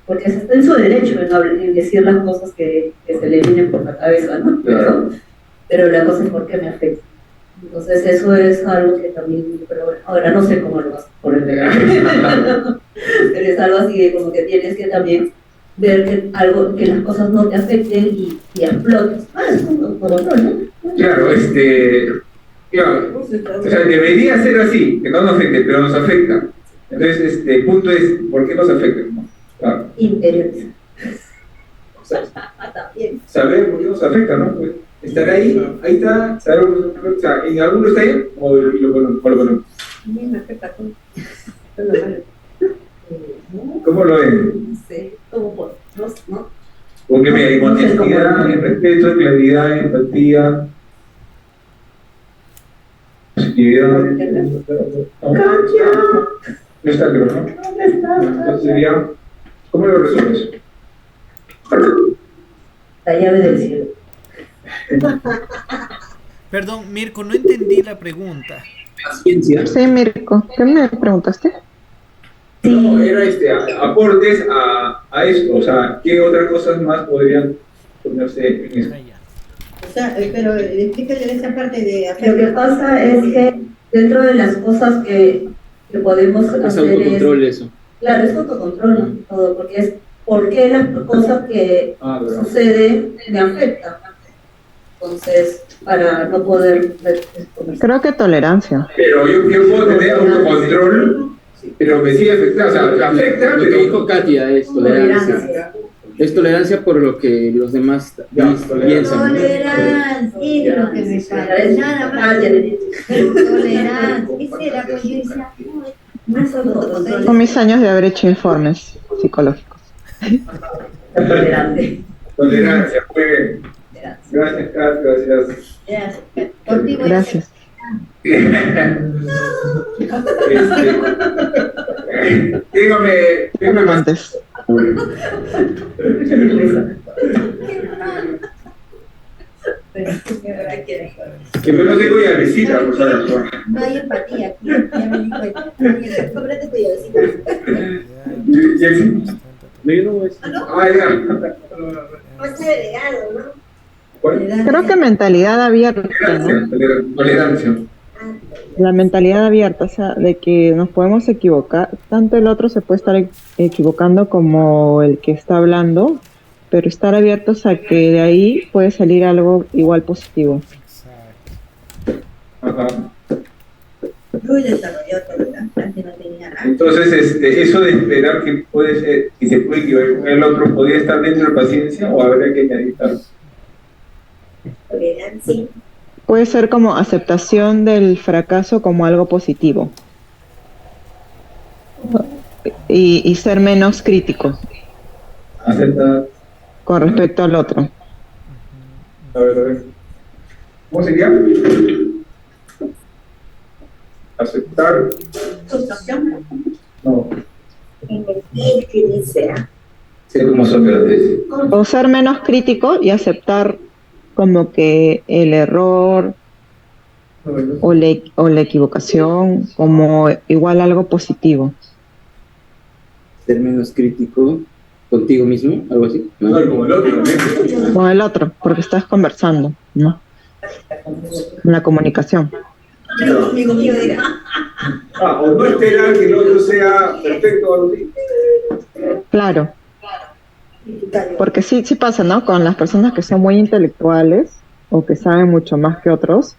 Porque se está en su derecho en decir las cosas que se le vienen por la cabeza, ¿no? Pero la cosa es por qué me afecta. Entonces eso es algo que también, pero bueno, ahora no sé cómo lo vas a poner, pero es algo así de como que tienes que también ver que las cosas no te afecten y explotes. Es un control, ¿no? Claro, claro, o sea, debería ser así, que no nos afecte, pero nos afecta. Entonces, el punto es, ¿por qué nos afecta? Claro. Interiorizar. O sea, saber por qué nos afecta, ¿no? Pues, estar ahí está, saber, o sea, ¿en alguno está ahí o lo conozco? A mí me afecta todo. ¿Cómo lo ven? No sé, como por ¿no? Porque me hay honestidad, respeto, claridad, empatía, positividad. No está, creo, ¿no? ¿Dónde está? Entonces sería, ¿cómo lo resuelves? La llave del cielo. Perdón, Mirko, no entendí la pregunta. Paciencia. Sí, Mirko, ¿qué me preguntaste? No, era aportes a esto, o sea, ¿qué otras cosas más podrían ponerse en eso? O sea, pero explícale esa parte de Lo que pasa es que dentro de las cosas que podemos hacer es autocontrol eso. Claro, es autocontrol, ¿no? Todo, porque es por qué las cosas que suceden me afectan. Entonces, para no poder... Creo que tolerancia. Pero yo puedo tener autocontrol, pero me sigue afectando, o sea, me afecta, Lo pero... que dijo Katia es tolerancia. Es tolerancia por lo que los demás piensan. Tolerancia, es lo que me falta. Nada más. Tolerancia. Ese era pues yo decía, más autocontrol. Con mis años de haber hecho informes psicológicos. Tolerancia, muy bien. Gracias, Kat, gracias. Gracias. Dígame más. Antes. Que no tengo llavecita, por favor. No hay empatía aquí, ya me di cuenta. Cómprate tu llavecita. Ya. No está delegado, ¿no? Creo que mentalidad abierta, ¿no? Tolerancia. La mentalidad abierta, o sea, de que nos podemos equivocar, tanto el otro se puede estar equivocando como el que está hablando, pero estar abiertos a que de ahí puede salir algo igual positivo. Ajá. Yo desarrollé tolerancia, antes no tenía nada. Entonces, eso de esperar que puede ser, que se puede equivocar con el otro, ¿podría estar dentro de paciencia o habría que añadir algo? Tolerancia. Puede ser como aceptación del fracaso como algo positivo. Y ser menos crítico. Aceptar. Con respecto al otro. A ver. ¿Cómo sería? Aceptar. No. Invertir que dice. Ser como Sócrates. O ser menos crítico y aceptar como que el error o la equivocación como igual algo positivo. Ser menos crítico contigo mismo, algo así. No, como el otro. Con el otro, porque estás conversando, ¿no? La comunicación. Amigo mío dirá. O no esperar que el otro sea perfecto o algo así. Claro. Porque sí pasa, ¿no? Con las personas que son muy intelectuales o que saben mucho más que otros,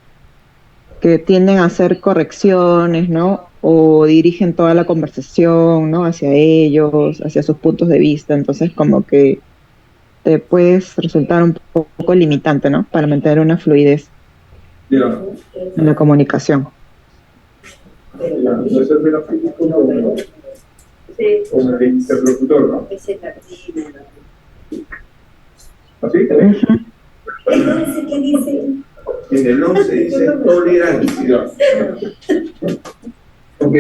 que tienden a hacer correcciones, ¿no? O dirigen toda la conversación, ¿no? Hacia ellos, hacia sus puntos de vista. Entonces, como que te puedes resultar un poco limitante, ¿no? Para mantener una fluidez en la comunicación. Entonces es menos crítico con el interlocutor, ¿no? ¿Así? Entonces, ¿qué dice? En el 11 dice tolerancia. Ok,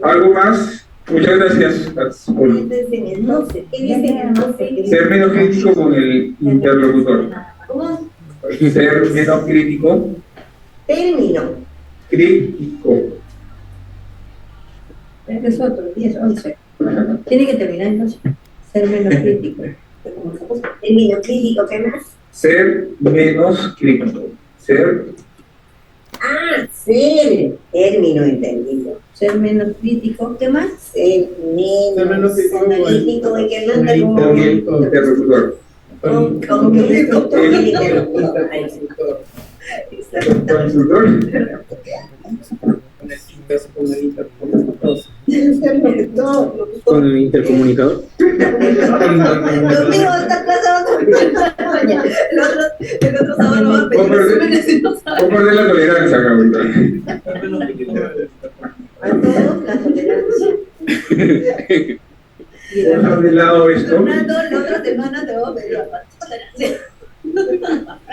¿algo más? Muchas gracias. Entonces, en el 12, ¿qué dice en el 12? Ser menos crítico con el interlocutor. ¿Cómo? Ser menos crítico. Término. Crítico. Este es otro, 10, 11. Tiene que terminar entonces. Ser menos crítico. Término crítico, ¿qué más? Ser menos crítico. Ser. Ser. Término entendido. Ser menos crítico, ¿qué más? Ser menos analítico, ¿de qué manda? Con el interlocutor. Con el interlocutor. Con el intercomunicador. Los míos están casados. El otro sábado no va a pedir resúmenes y no sabe. ¿Cómo perder la tolerancia, cabrón? A todos la tolerancia. Y dejar de lado esto. Fernando, la otra semana te vamos a pedir la tolerancia.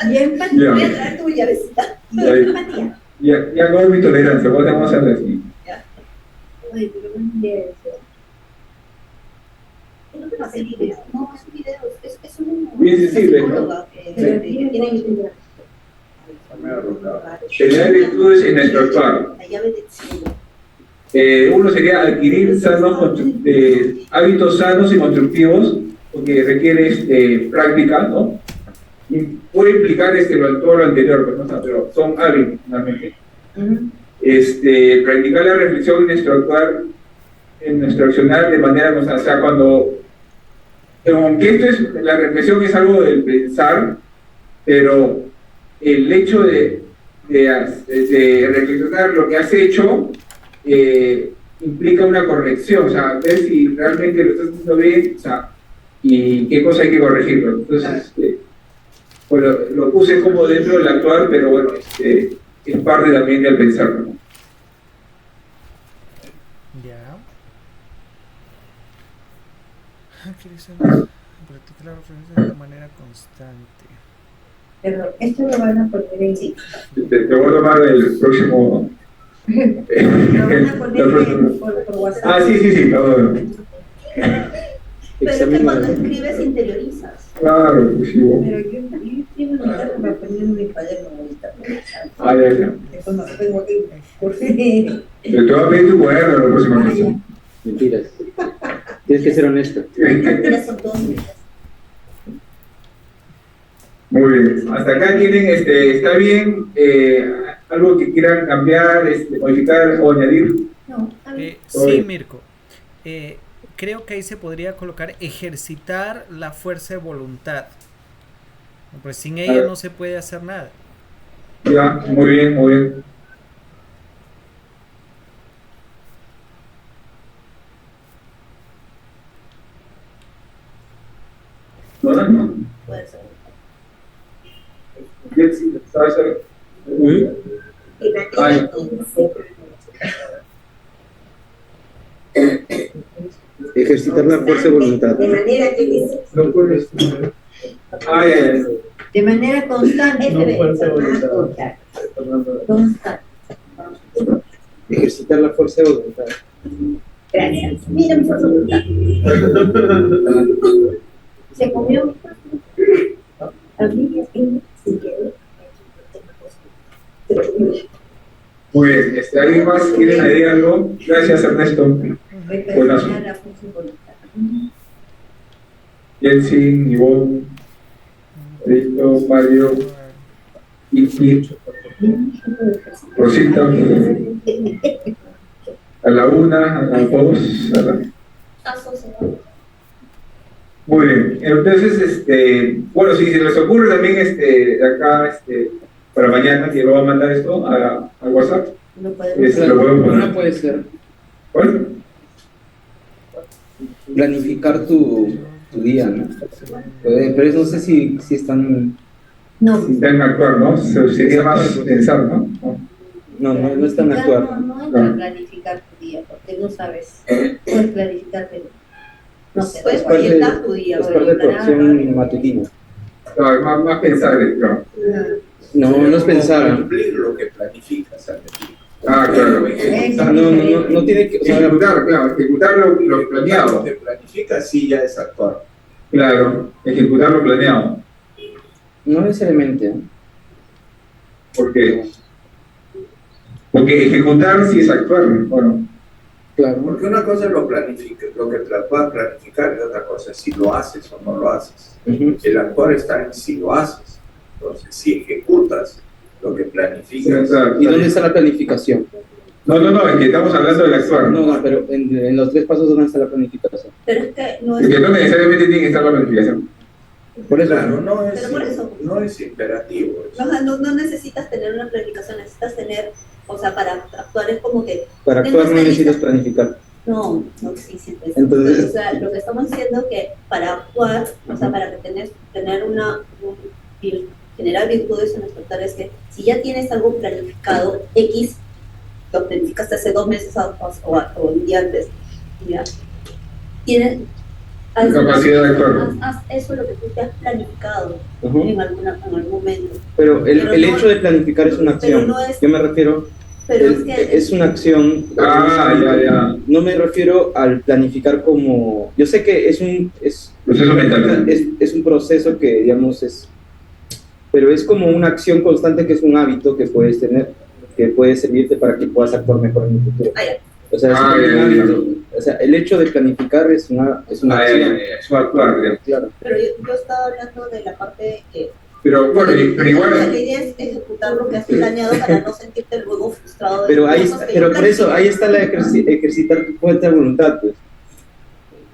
Y empatía, voy a traer tu llavecita. Empatía. Ya no es mi tolerancia, ¿cómo te vamos a hacer así? Ay, pero no es eso. No te hace video, no, es un video, es un... Bien sensible, ¿no? Tener virtudes en nuestro actuar. Uno sería adquirir hábitos sanos y constructivos, porque requiere práctica, ¿no? Y puede implicar todo lo anterior, pues, ¿no? Pero son hábitos, finalmente. Practicar la reflexión en nuestro actuar, en nuestro accionar de manera constante. O sea, aunque la reflexión es algo del pensar, pero el hecho de reflexionar lo que has hecho implica una corrección, o sea, ver si realmente lo estás haciendo bien, o sea, y qué cosa hay que corregirlo. Entonces, bueno, lo puse como dentro del actuar, pero bueno, es parte también del pensar, ¿no? Ya. Practicar la reflexión de manera constante. Pero esto lo van a poner en sí. Te voy a tomar el próximo. Lo van a poner por WhatsApp. Sí, claro. Pero es que cuando escribes interiorizas. Claro, pues sí. Pero yo escribo mi carta para poner en mi cuaderno ahorita. Ya. Eso no lo tengo aquí. Te voy a pedir tu cuaderno la próxima vez. Mentiras. Tienes que ser honesto. Muy bien. Hasta acá tienen, está bien, algo que quieran cambiar, modificar o añadir. Sí, Mirko. Creo que ahí se podría colocar ejercitar la fuerza de voluntad. Pues sin ella no se puede hacer nada. Ya, muy bien, muy bien. No. Ejercitar la fuerza de voluntad. De manera que dice. No puedes. De manera constante. No fuerza de voluntad. Constante. Ejercitar la fuerza de voluntad. Gracias. Mira mi fuerza de voluntad. Se comió mi fuerza de voluntad. A mí es que si quiero. Muy bien, ¿alguien más quiere añadir algo? Gracias, Ernesto. Buenas. Jensin, Ivonne, Risto, Mario. Y Rosita, a la 1, a las 2, a la... Muy bien, entonces, bueno, si se les ocurre también acá, para mañana, que lo va a mandar esto a WhatsApp, lo podemos poner. Una puede ser ¿Cuál? planificar tu día, ¿no? Pero no sé si están... No. Si están actuando, ¿no? Sería más pensar, ¿no? No están actuando. No entra a planificar tu día, porque no sabes. Puedes planificar, pero no sé. Puedes proyectar tu día. Es parte de tu acción matutina. No, más pensar, ¿no? No es pensar. Cumplir lo que planificas. Ah, claro. No tiene que... Ejecutar, claro, ejecutar lo planeado. Lo que planificas sí ya es actuar. Claro, ejecutar lo planeado. No necesariamente. ¿Por qué? Porque ejecutar sí es actuar, bueno. Claro. Porque una cosa es lo que puedas planificar y otra cosa es si lo haces o no lo haces. El actuar está en si lo haces. Entonces, si ejecutas lo que planificas. ¿Y dónde está la planificación? No, es que estamos hablando del actuar. No, pero en los 3 pasos, ¿dónde está la planificación? Pero es que no Es que no necesariamente tiene que estar la planificación. Por eso. Claro, no es imperativo. No necesitas tener una planificación, necesitas tener, o sea, para actuar es como que... Para actuar no necesitas planificar. No, sí. Entonces, o sea, lo que estamos diciendo es que para actuar, o sea, para que generar virtudes en nuestro actuar es que si ya tienes algo planificado, X, lo planificaste hace 2 meses o un día antes, ya, tienes... Capacidad de actuar. Haz eso lo que tú te has planificado en algún momento. Pero el hecho de planificar es una acción. Yo me refiero... Pero es una acción. Ya. No me refiero al planificar como... Yo sé que proceso mental. Es un proceso que, digamos, pero es como una acción constante que es un hábito que puedes tener, que puede servirte para que puedas actuar mejor en el futuro. O sea, es un hábito. O sea, el hecho de planificar es una acción. Es un actuar, claro. Pero yo estaba hablando de la parte que... Pero bueno, pero igual... La idea es ejecutar lo que has planeado para no sentirte luego frustrado. Pero por eso, ahí está la ejercitar tu fuerte voluntad, pues.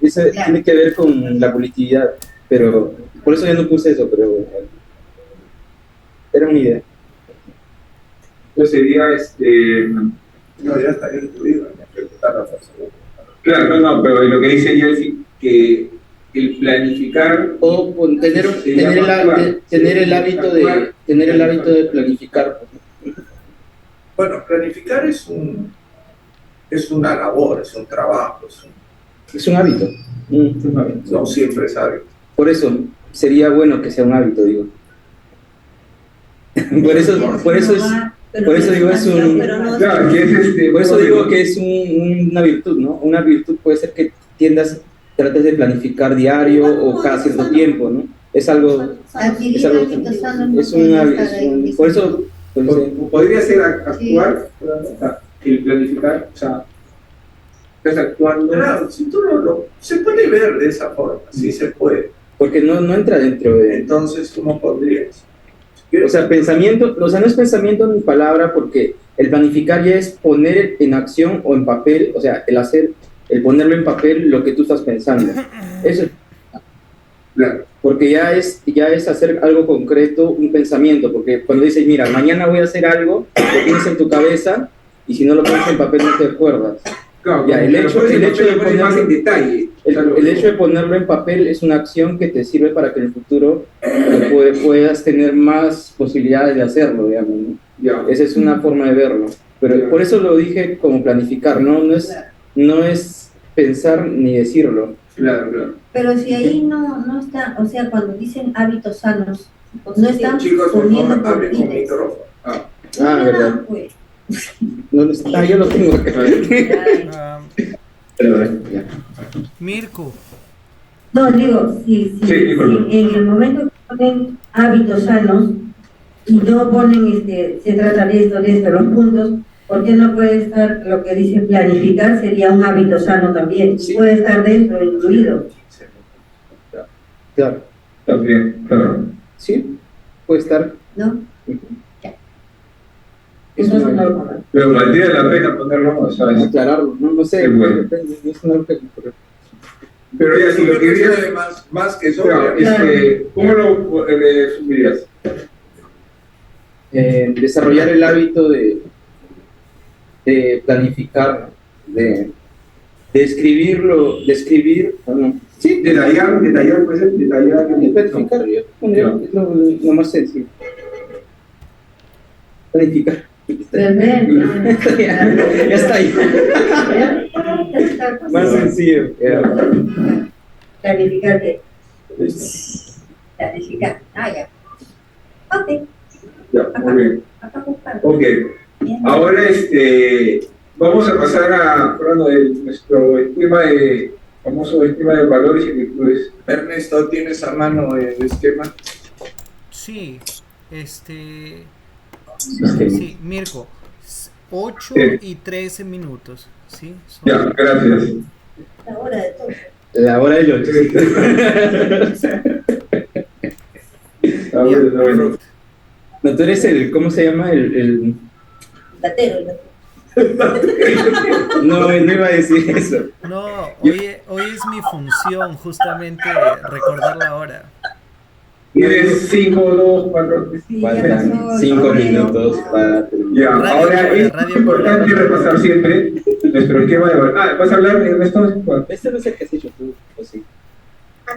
Eso tiene que ver con la colectividad, pero por eso ya no puse eso, pero era una idea. Entonces sería No, ya está incluido en ejecutar la fuerza. Claro, no, pero lo que dice ella es que el planificar o tener el hábito de planificar. Bueno, planificar es una labor, es un trabajo, es un hábito. No siempre es hábito. Por eso sería bueno que sea un hábito, digo. por eso digo es un... Claro, que es por eso digo que es una virtud, ¿no? Una virtud puede ser que trates de planificar diario o cada cierto tiempo, ¿no? Es algo por eso podría ser actuar, el planificar, o sea, estás actuando. Claro, si tú se puede ver de esa forma, sí se puede. Porque no entra dentro de... Entonces, ¿cómo podrías? O sea, pensamiento, o sea, no es pensamiento ni palabra, porque el planificar ya es poner en acción o en papel, o sea, el ponerlo en papel lo que tú estás pensando. Eso, claro. Porque ya es hacer algo concreto, un pensamiento, porque cuando dices, mira, mañana voy a hacer algo, lo tienes en tu cabeza, y si no lo pones en papel no te acuerdas. Claro, ya, el hecho de ponerlo más en detalle. El hecho de ponerlo en papel es una acción que te sirve para que en el futuro puedas tener más posibilidades de hacerlo, digamos, ¿no? Ya. Esa es una forma de verlo. Pero por eso lo dije como planificar, no es pensar ni decirlo. Claro. Pero si ahí no está, o sea, cuando dicen hábitos sanos, no están chicos, por poniendo favor, hablen con fines. micrófono. ¿Verdad? Pues. No está, yo lo tengo acá. Mirko. No, digo, si en el momento que ponen hábitos sanos y no ponen, se trata de esto, los puntos, ¿por qué no puede estar lo que dice planificar? Sería un hábito sano también, sí. Puede estar dentro, incluido. Claro. También, claro. Sí, puede estar. ¿No? Eso es una norma. Pero valdría la pena ponerlo, ¿sabes? Aclararlo, no sé. Qué bueno. Depende, es una norma que- Pero ya, si lo querías, más que eso, claro, ¿cómo lo resumirías? Desarrollar el hábito de planificar, de escribir, sí, Detallar, puede ser, detallar. planificar, yo pondría lo más sencillo. Planificar. Perfecto. Ya está ahí. Más sencillo. Planificar qué. Planificar. Ya. Ok. Ya, muy bien. Acá buscar. Ok. Ahora vamos a pasar a Fernando, nuestro esquema famoso esquema de valores y virtudes. Ernesto, ¿tienes a mano el esquema? Sí, sí, Mirko, 8 Sí. y 13 minutos, ¿sí? Ya, gracias. La hora de todo. La hora de los No, tú eres ¿cómo se llama? El... Latero. No iba a decir eso. No, hoy es mi función justamente recordar la hora. Tienes 5, 2, 4, Faltan 5 minutos para terminar. Ya, ahora es importante repasar siempre nuestro esquema de valores. ¿Vas a hablar de esto? Este no es el que has hecho tú, ¿o sí?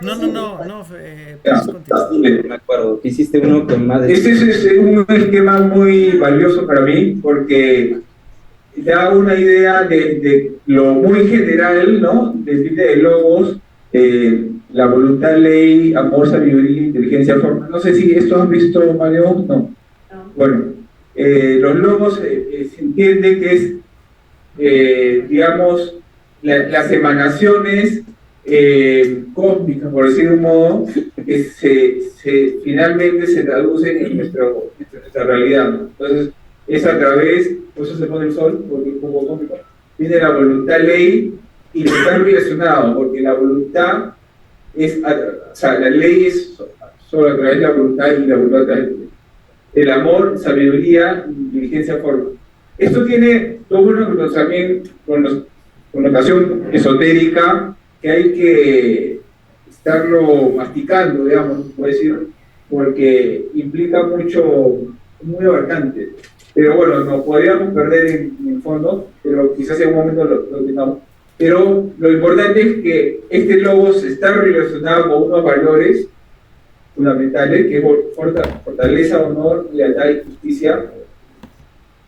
No, Ya, me acuerdo, que hiciste uno con más de... Este es un esquema muy valioso para mí porque da una idea de lo muy general, ¿no? Del de logos, la voluntad, ley, amor, sabiduría, inteligencia, forma. No sé si esto han visto, Mario. No. Bueno, los logos se entiende que es, digamos, las emanaciones cósmicas, por decir de un modo, que finalmente se traducen en nuestra realidad, ¿no? Entonces, es a través, por eso se pone el sol, porque es un poco cósmico, viene la voluntad ley y están relacionados, porque la voluntad o sea, la ley es solo a través de la voluntad y la voluntad a través del amor, sabiduría, inteligencia, forma. Esto tiene todo una también connotación esotérica que hay que estarlo masticando, digamos, puedo decir, porque implica mucho, muy abarcante. Pero bueno, nos podríamos perder en fondo, pero quizás en un momento lo tengamos. Pero lo importante es que este logos está relacionado con unos valores fundamentales, que es fortaleza, honor, lealtad y justicia.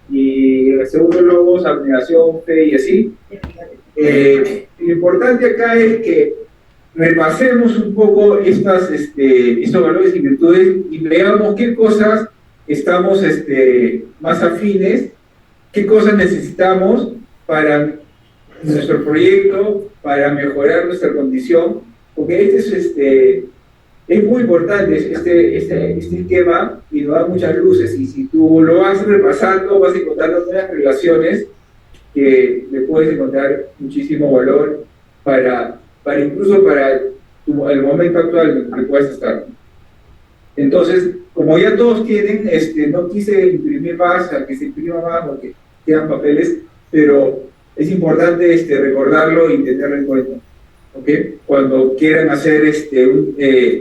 Y el segundo logos, abnegación, fe y así. Lo importante acá es que repasemos un poco estos valores y virtudes y veamos qué cosas estamos más afines, qué cosas necesitamos para nuestro proyecto, para mejorar nuestra condición, porque es muy importante este esquema y nos da muchas luces, y si tú lo vas repasando vas a encontrar nuevas relaciones que le puedes encontrar muchísimo valor incluso para el momento actual en el que puedas estar. Entonces, como ya todos tienen, no quise imprimir más, a que se imprima más porque quedan papeles, pero es importante recordarlo y tenerlo en cuenta, ¿ok? Cuando quieran hacer,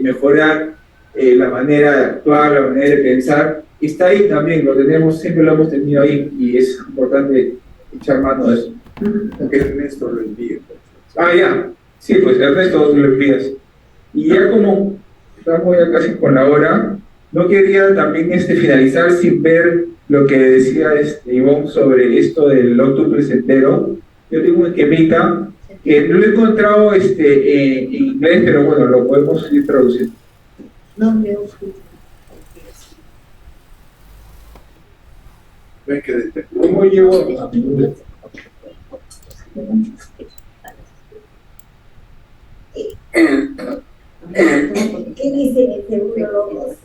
mejorar la manera de actuar, la manera de pensar, está ahí también, lo tenemos, siempre lo hemos tenido ahí, y es importante echar mano de eso. Que Ernesto lo envíe. Ya, sí, pues Ernesto lo envías. Y ya como estamos ya casi con la hora, no quería también finalizar sin ver lo que decía Ivonne sobre esto del octuple entero. Yo tengo un esquemita que no lo he encontrado en inglés, pero bueno, lo podemos ir traduciendo. Nombre ¿Cómo llevo? ¿Qué dice en el segundo logo?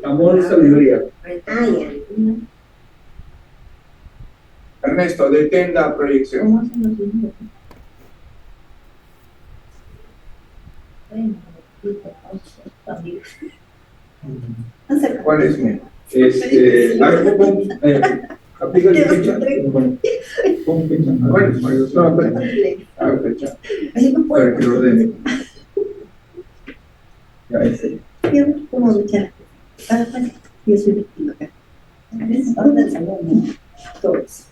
Amor, sabiduría. Ya. Ernesto, detén la proyección. ¿Cómo hacen los números? Bueno, ¿Cuál es mi? A ver, aplica la fecha. Pon fecha. Bueno, no, a ver, fecha. Para que lo ordene. Ya, ese. ¿Cómo luchar? Yo soy víctima acá. Ahora el salón, ¿no? Todos.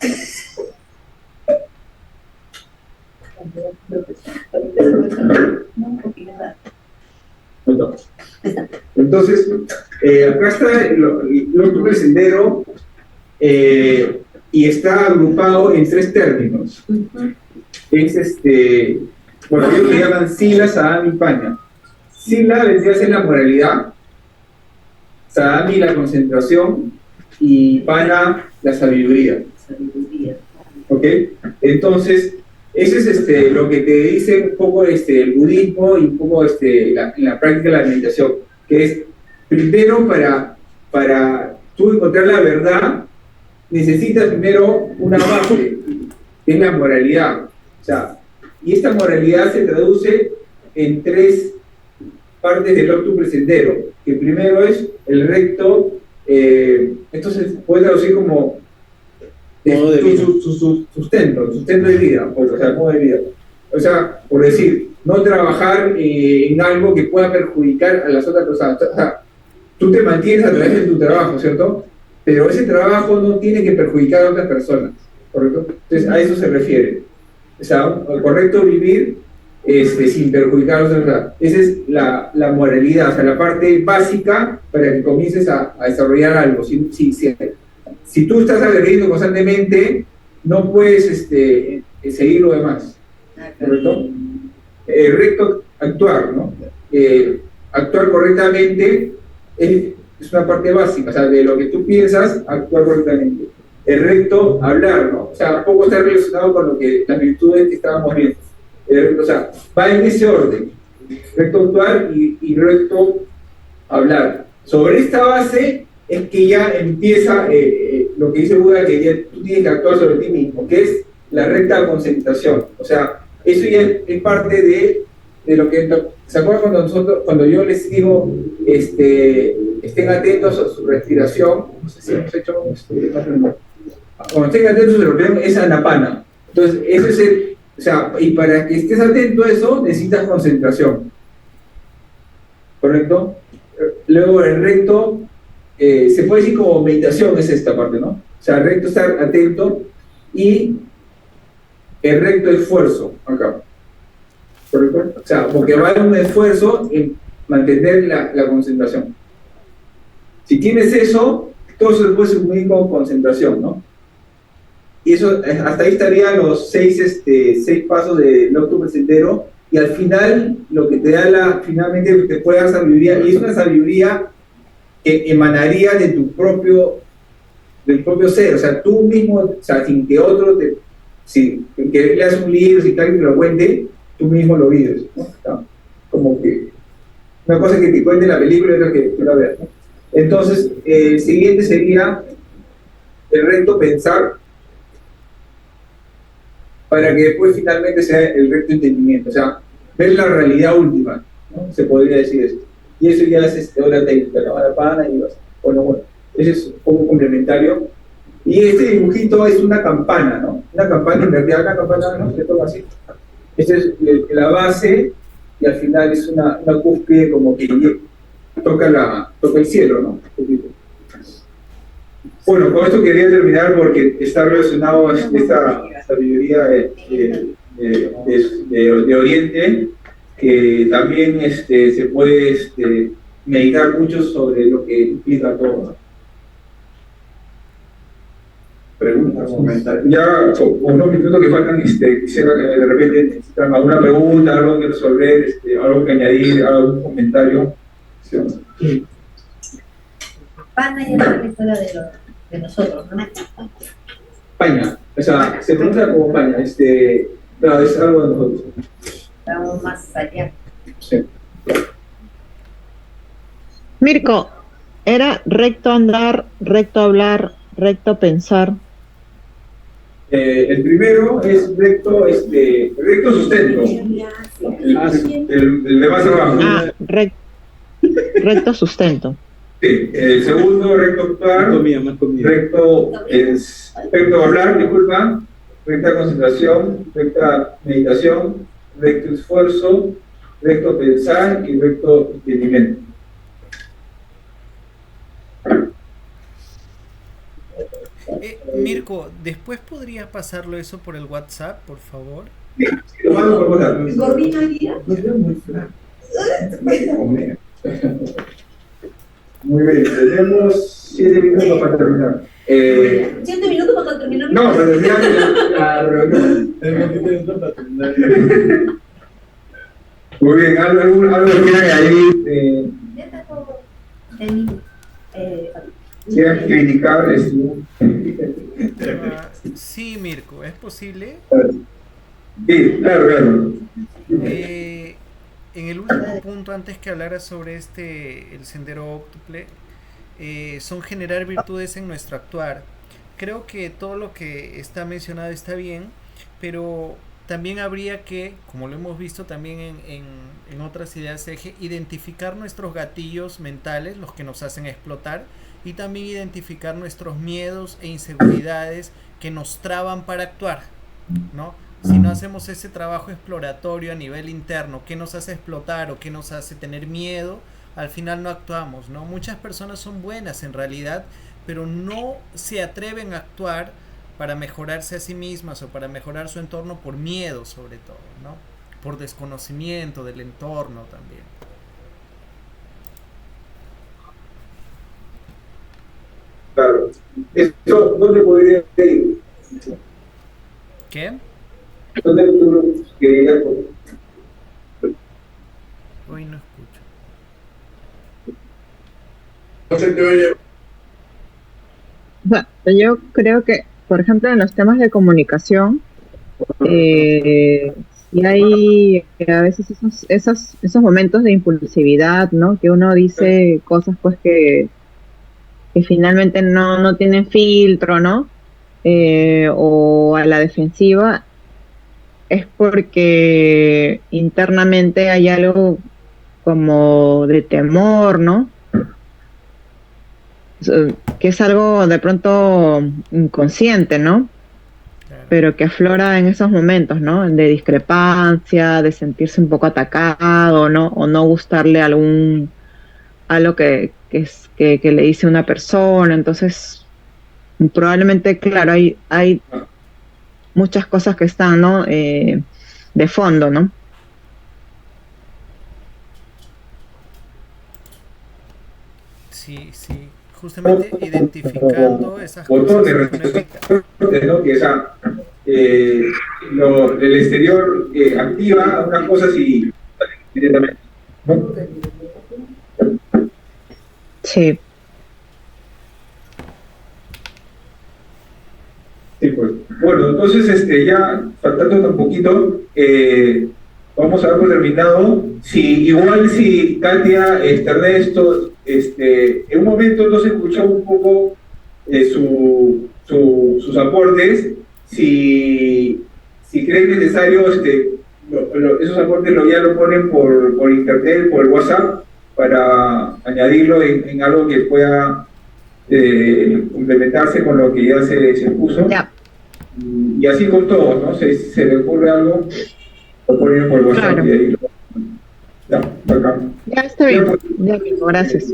Entonces, acá está el otro sendero y está agrupado en 3 términos. Es bueno, ellos le llaman Sila, Sadam y Paña. Sila vendría a ser la moralidad, Sadam la concentración y Pana la sabiduría. ¿Ok? Entonces, eso es lo que te dice un poco el budismo y un poco en la práctica de la meditación, que es, primero, para tú encontrar la verdad, necesitas primero una base, que es la moralidad. O sea, y esta moralidad se traduce en 3 partes del octuple sendero, que primero es el recto, esto se puede traducir como sustento de vida, o sea, modo de vida. O sea, por decir, no trabajar en algo que pueda perjudicar a las otras personas. O sea, tú te mantienes a través de tu trabajo, ¿cierto? Pero ese trabajo no tiene que perjudicar a otras personas, ¿correcto? Entonces, a eso se refiere. O sea, el correcto vivir sin perjudicar a otras personas. Esa es la moralidad, o sea, la parte básica para que comiences a desarrollar algo. Si tú estás agrediendo constantemente, no puedes seguir lo demás, ¿correcto? Recto, actuar, ¿no? Actuar correctamente es una parte básica, o sea, de lo que tú piensas, actuar correctamente. El recto, hablar, ¿no? O sea, poco está relacionado con lo que las virtudes que estábamos viendo. O sea, va en ese orden. Recto actuar y recto hablar. Sobre esta base es que ya empieza lo que dice Buda, que ya tú tienes que actuar sobre ti mismo, que es la recta concentración. O sea, eso ya es parte de lo que... ¿Se acuerdan cuando yo les digo estén atentos a su respiración? No sé si hemos hecho... cuando estén atentos a su respiración, es anapana. Entonces, eso es o sea, y para que estés atento a eso, necesitas concentración. ¿Correcto? Luego el recto... se puede decir como meditación es esta parte, ¿no? O sea, recto estar atento y el recto esfuerzo, acá. ¿Correcto? O sea, porque va a haber un esfuerzo en mantener la concentración. Si tienes eso, todo eso después se une con concentración, ¿no? Y eso, hasta ahí estarían los 6 pasos del octuple sendero, y al final, lo que te da finalmente te puede dar sabiduría, y es una sabiduría que emanaría de del propio ser, o sea, tú mismo, o sea, sin que otro que leas un libro, si alguien te lo cuente, tú mismo lo vives, ¿no? O sea, como que una cosa que te cuente la película y otra que tú la veas, ¿no? Entonces, el siguiente sería el recto pensar, para que después finalmente sea el recto entendimiento, o sea, ver la realidad última, ¿no? Se podría decir eso. Y eso ya es hora técnica, la pana y bueno, ese es un poco complementario. Y este dibujito es una campana, ¿no? Una campana invertida, una campana, ¿no? Se toma así. Esta es la base, y al final es una cúspide como que toca el cielo, ¿no? Bueno, con esto quería terminar porque está relacionado a esta sabiduría de Oriente, que también se puede meditar mucho sobre lo que implica todo, ¿no? Preguntas, comentarios. Ya, con unos minutos que faltan, quisiera que de repente necesitan alguna pregunta, algo que resolver, algo que añadir, algún comentario. Sí. Pana ya es la historia de nosotros, ¿no? Paña, o sea, se pronuncia como paña, no, es algo de nosotros. Estamos más allá. Sí. Mirko, ¿era recto andar, recto hablar, recto pensar? El primero es recto sustento. El de más abajo. Recto sustento. Sí, el segundo, recto actuar, recto hablar, disculpa, recta concentración, recta meditación, recto esfuerzo, recto pensar y recto entendimiento. Mirko, ¿después podrías pasarlo eso por el WhatsApp, por favor? Sí, lo mando por WhatsApp. ¿Gordito hoy día? Muy bien, tenemos 7 minutos para terminar. 7 minutos para terminar. No, para terminar la reunión. Tenemos 7 minutos para terminar. Muy bien, algo que quieran ahí. Ya está todo. Quieran criticar. Sí, Mirko, ¿es posible? Sí, claro. En el último punto, antes que hablara sobre el sendero óctuple, son generar virtudes en nuestro actuar. Creo que todo lo que está mencionado está bien, pero también habría que, como lo hemos visto también en otras ideas eje, identificar nuestros gatillos mentales, los que nos hacen explotar, y también identificar nuestros miedos e inseguridades que nos traban para actuar, ¿no? Si no hacemos ese trabajo exploratorio a nivel interno, qué nos hace explotar o qué nos hace tener miedo, al final no actuamos, ¿no? Muchas personas son buenas en realidad, pero no se atreven a actuar para mejorarse a sí mismas o para mejorar su entorno por miedo, sobre todo, ¿no? Por desconocimiento del entorno también. Claro. ¿Esto dónde podría ir? ¿Qué? ¿Dónde tú querías? Hoy no escucho. No se te oye. Bueno, yo creo que, por ejemplo, en los temas de comunicación, y hay a veces esos momentos de impulsividad, ¿no? Que uno dice cosas pues que finalmente no tienen filtro, ¿no? O a la defensiva, es porque internamente hay algo como de temor, ¿no? Que es algo de pronto inconsciente, ¿no? Claro. Pero que aflora en esos momentos, ¿no? De discrepancia, de sentirse un poco atacado, ¿no? O no gustarle algo que le dice una persona. Entonces, probablemente, claro, hay muchas cosas que están, ¿no? De fondo, ¿no? Sí, justamente identificando esas cosas que uno evita. ¿No? Que el exterior activa unas cosas y directamente, ¿no? Sí. Sí, pues. Bueno, entonces ya faltando un poquito, vamos a dar por terminado. Si Katia, Ernesto, en un momento no se escuchó un poco sus aportes, si creen necesario, esos aportes ya lo ponen por internet, por WhatsApp, para añadirlo en algo que pueda complementarse con lo que ya se puso. Ya. Y así con todos, ¿no? Si se le ocurre algo, lo ponen por WhatsApp. Claro. Y ahí ya, bacán. Ya está bien. Pues, Ya, amigo, gracias.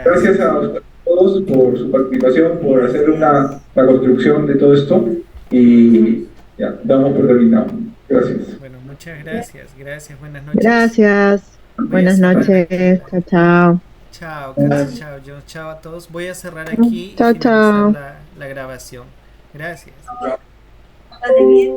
gracias a todos por su participación, por hacer la construcción de todo esto. Y ya, damos por terminado. Gracias. Bueno, muchas gracias. Gracias, buenas noches. Gracias. Buenas noches. Chao, chao. Chao, Carlos, chao, John, chao a todos. Voy a cerrar aquí Chao, y finalizar chao. la grabación. Gracias. Pásate bien.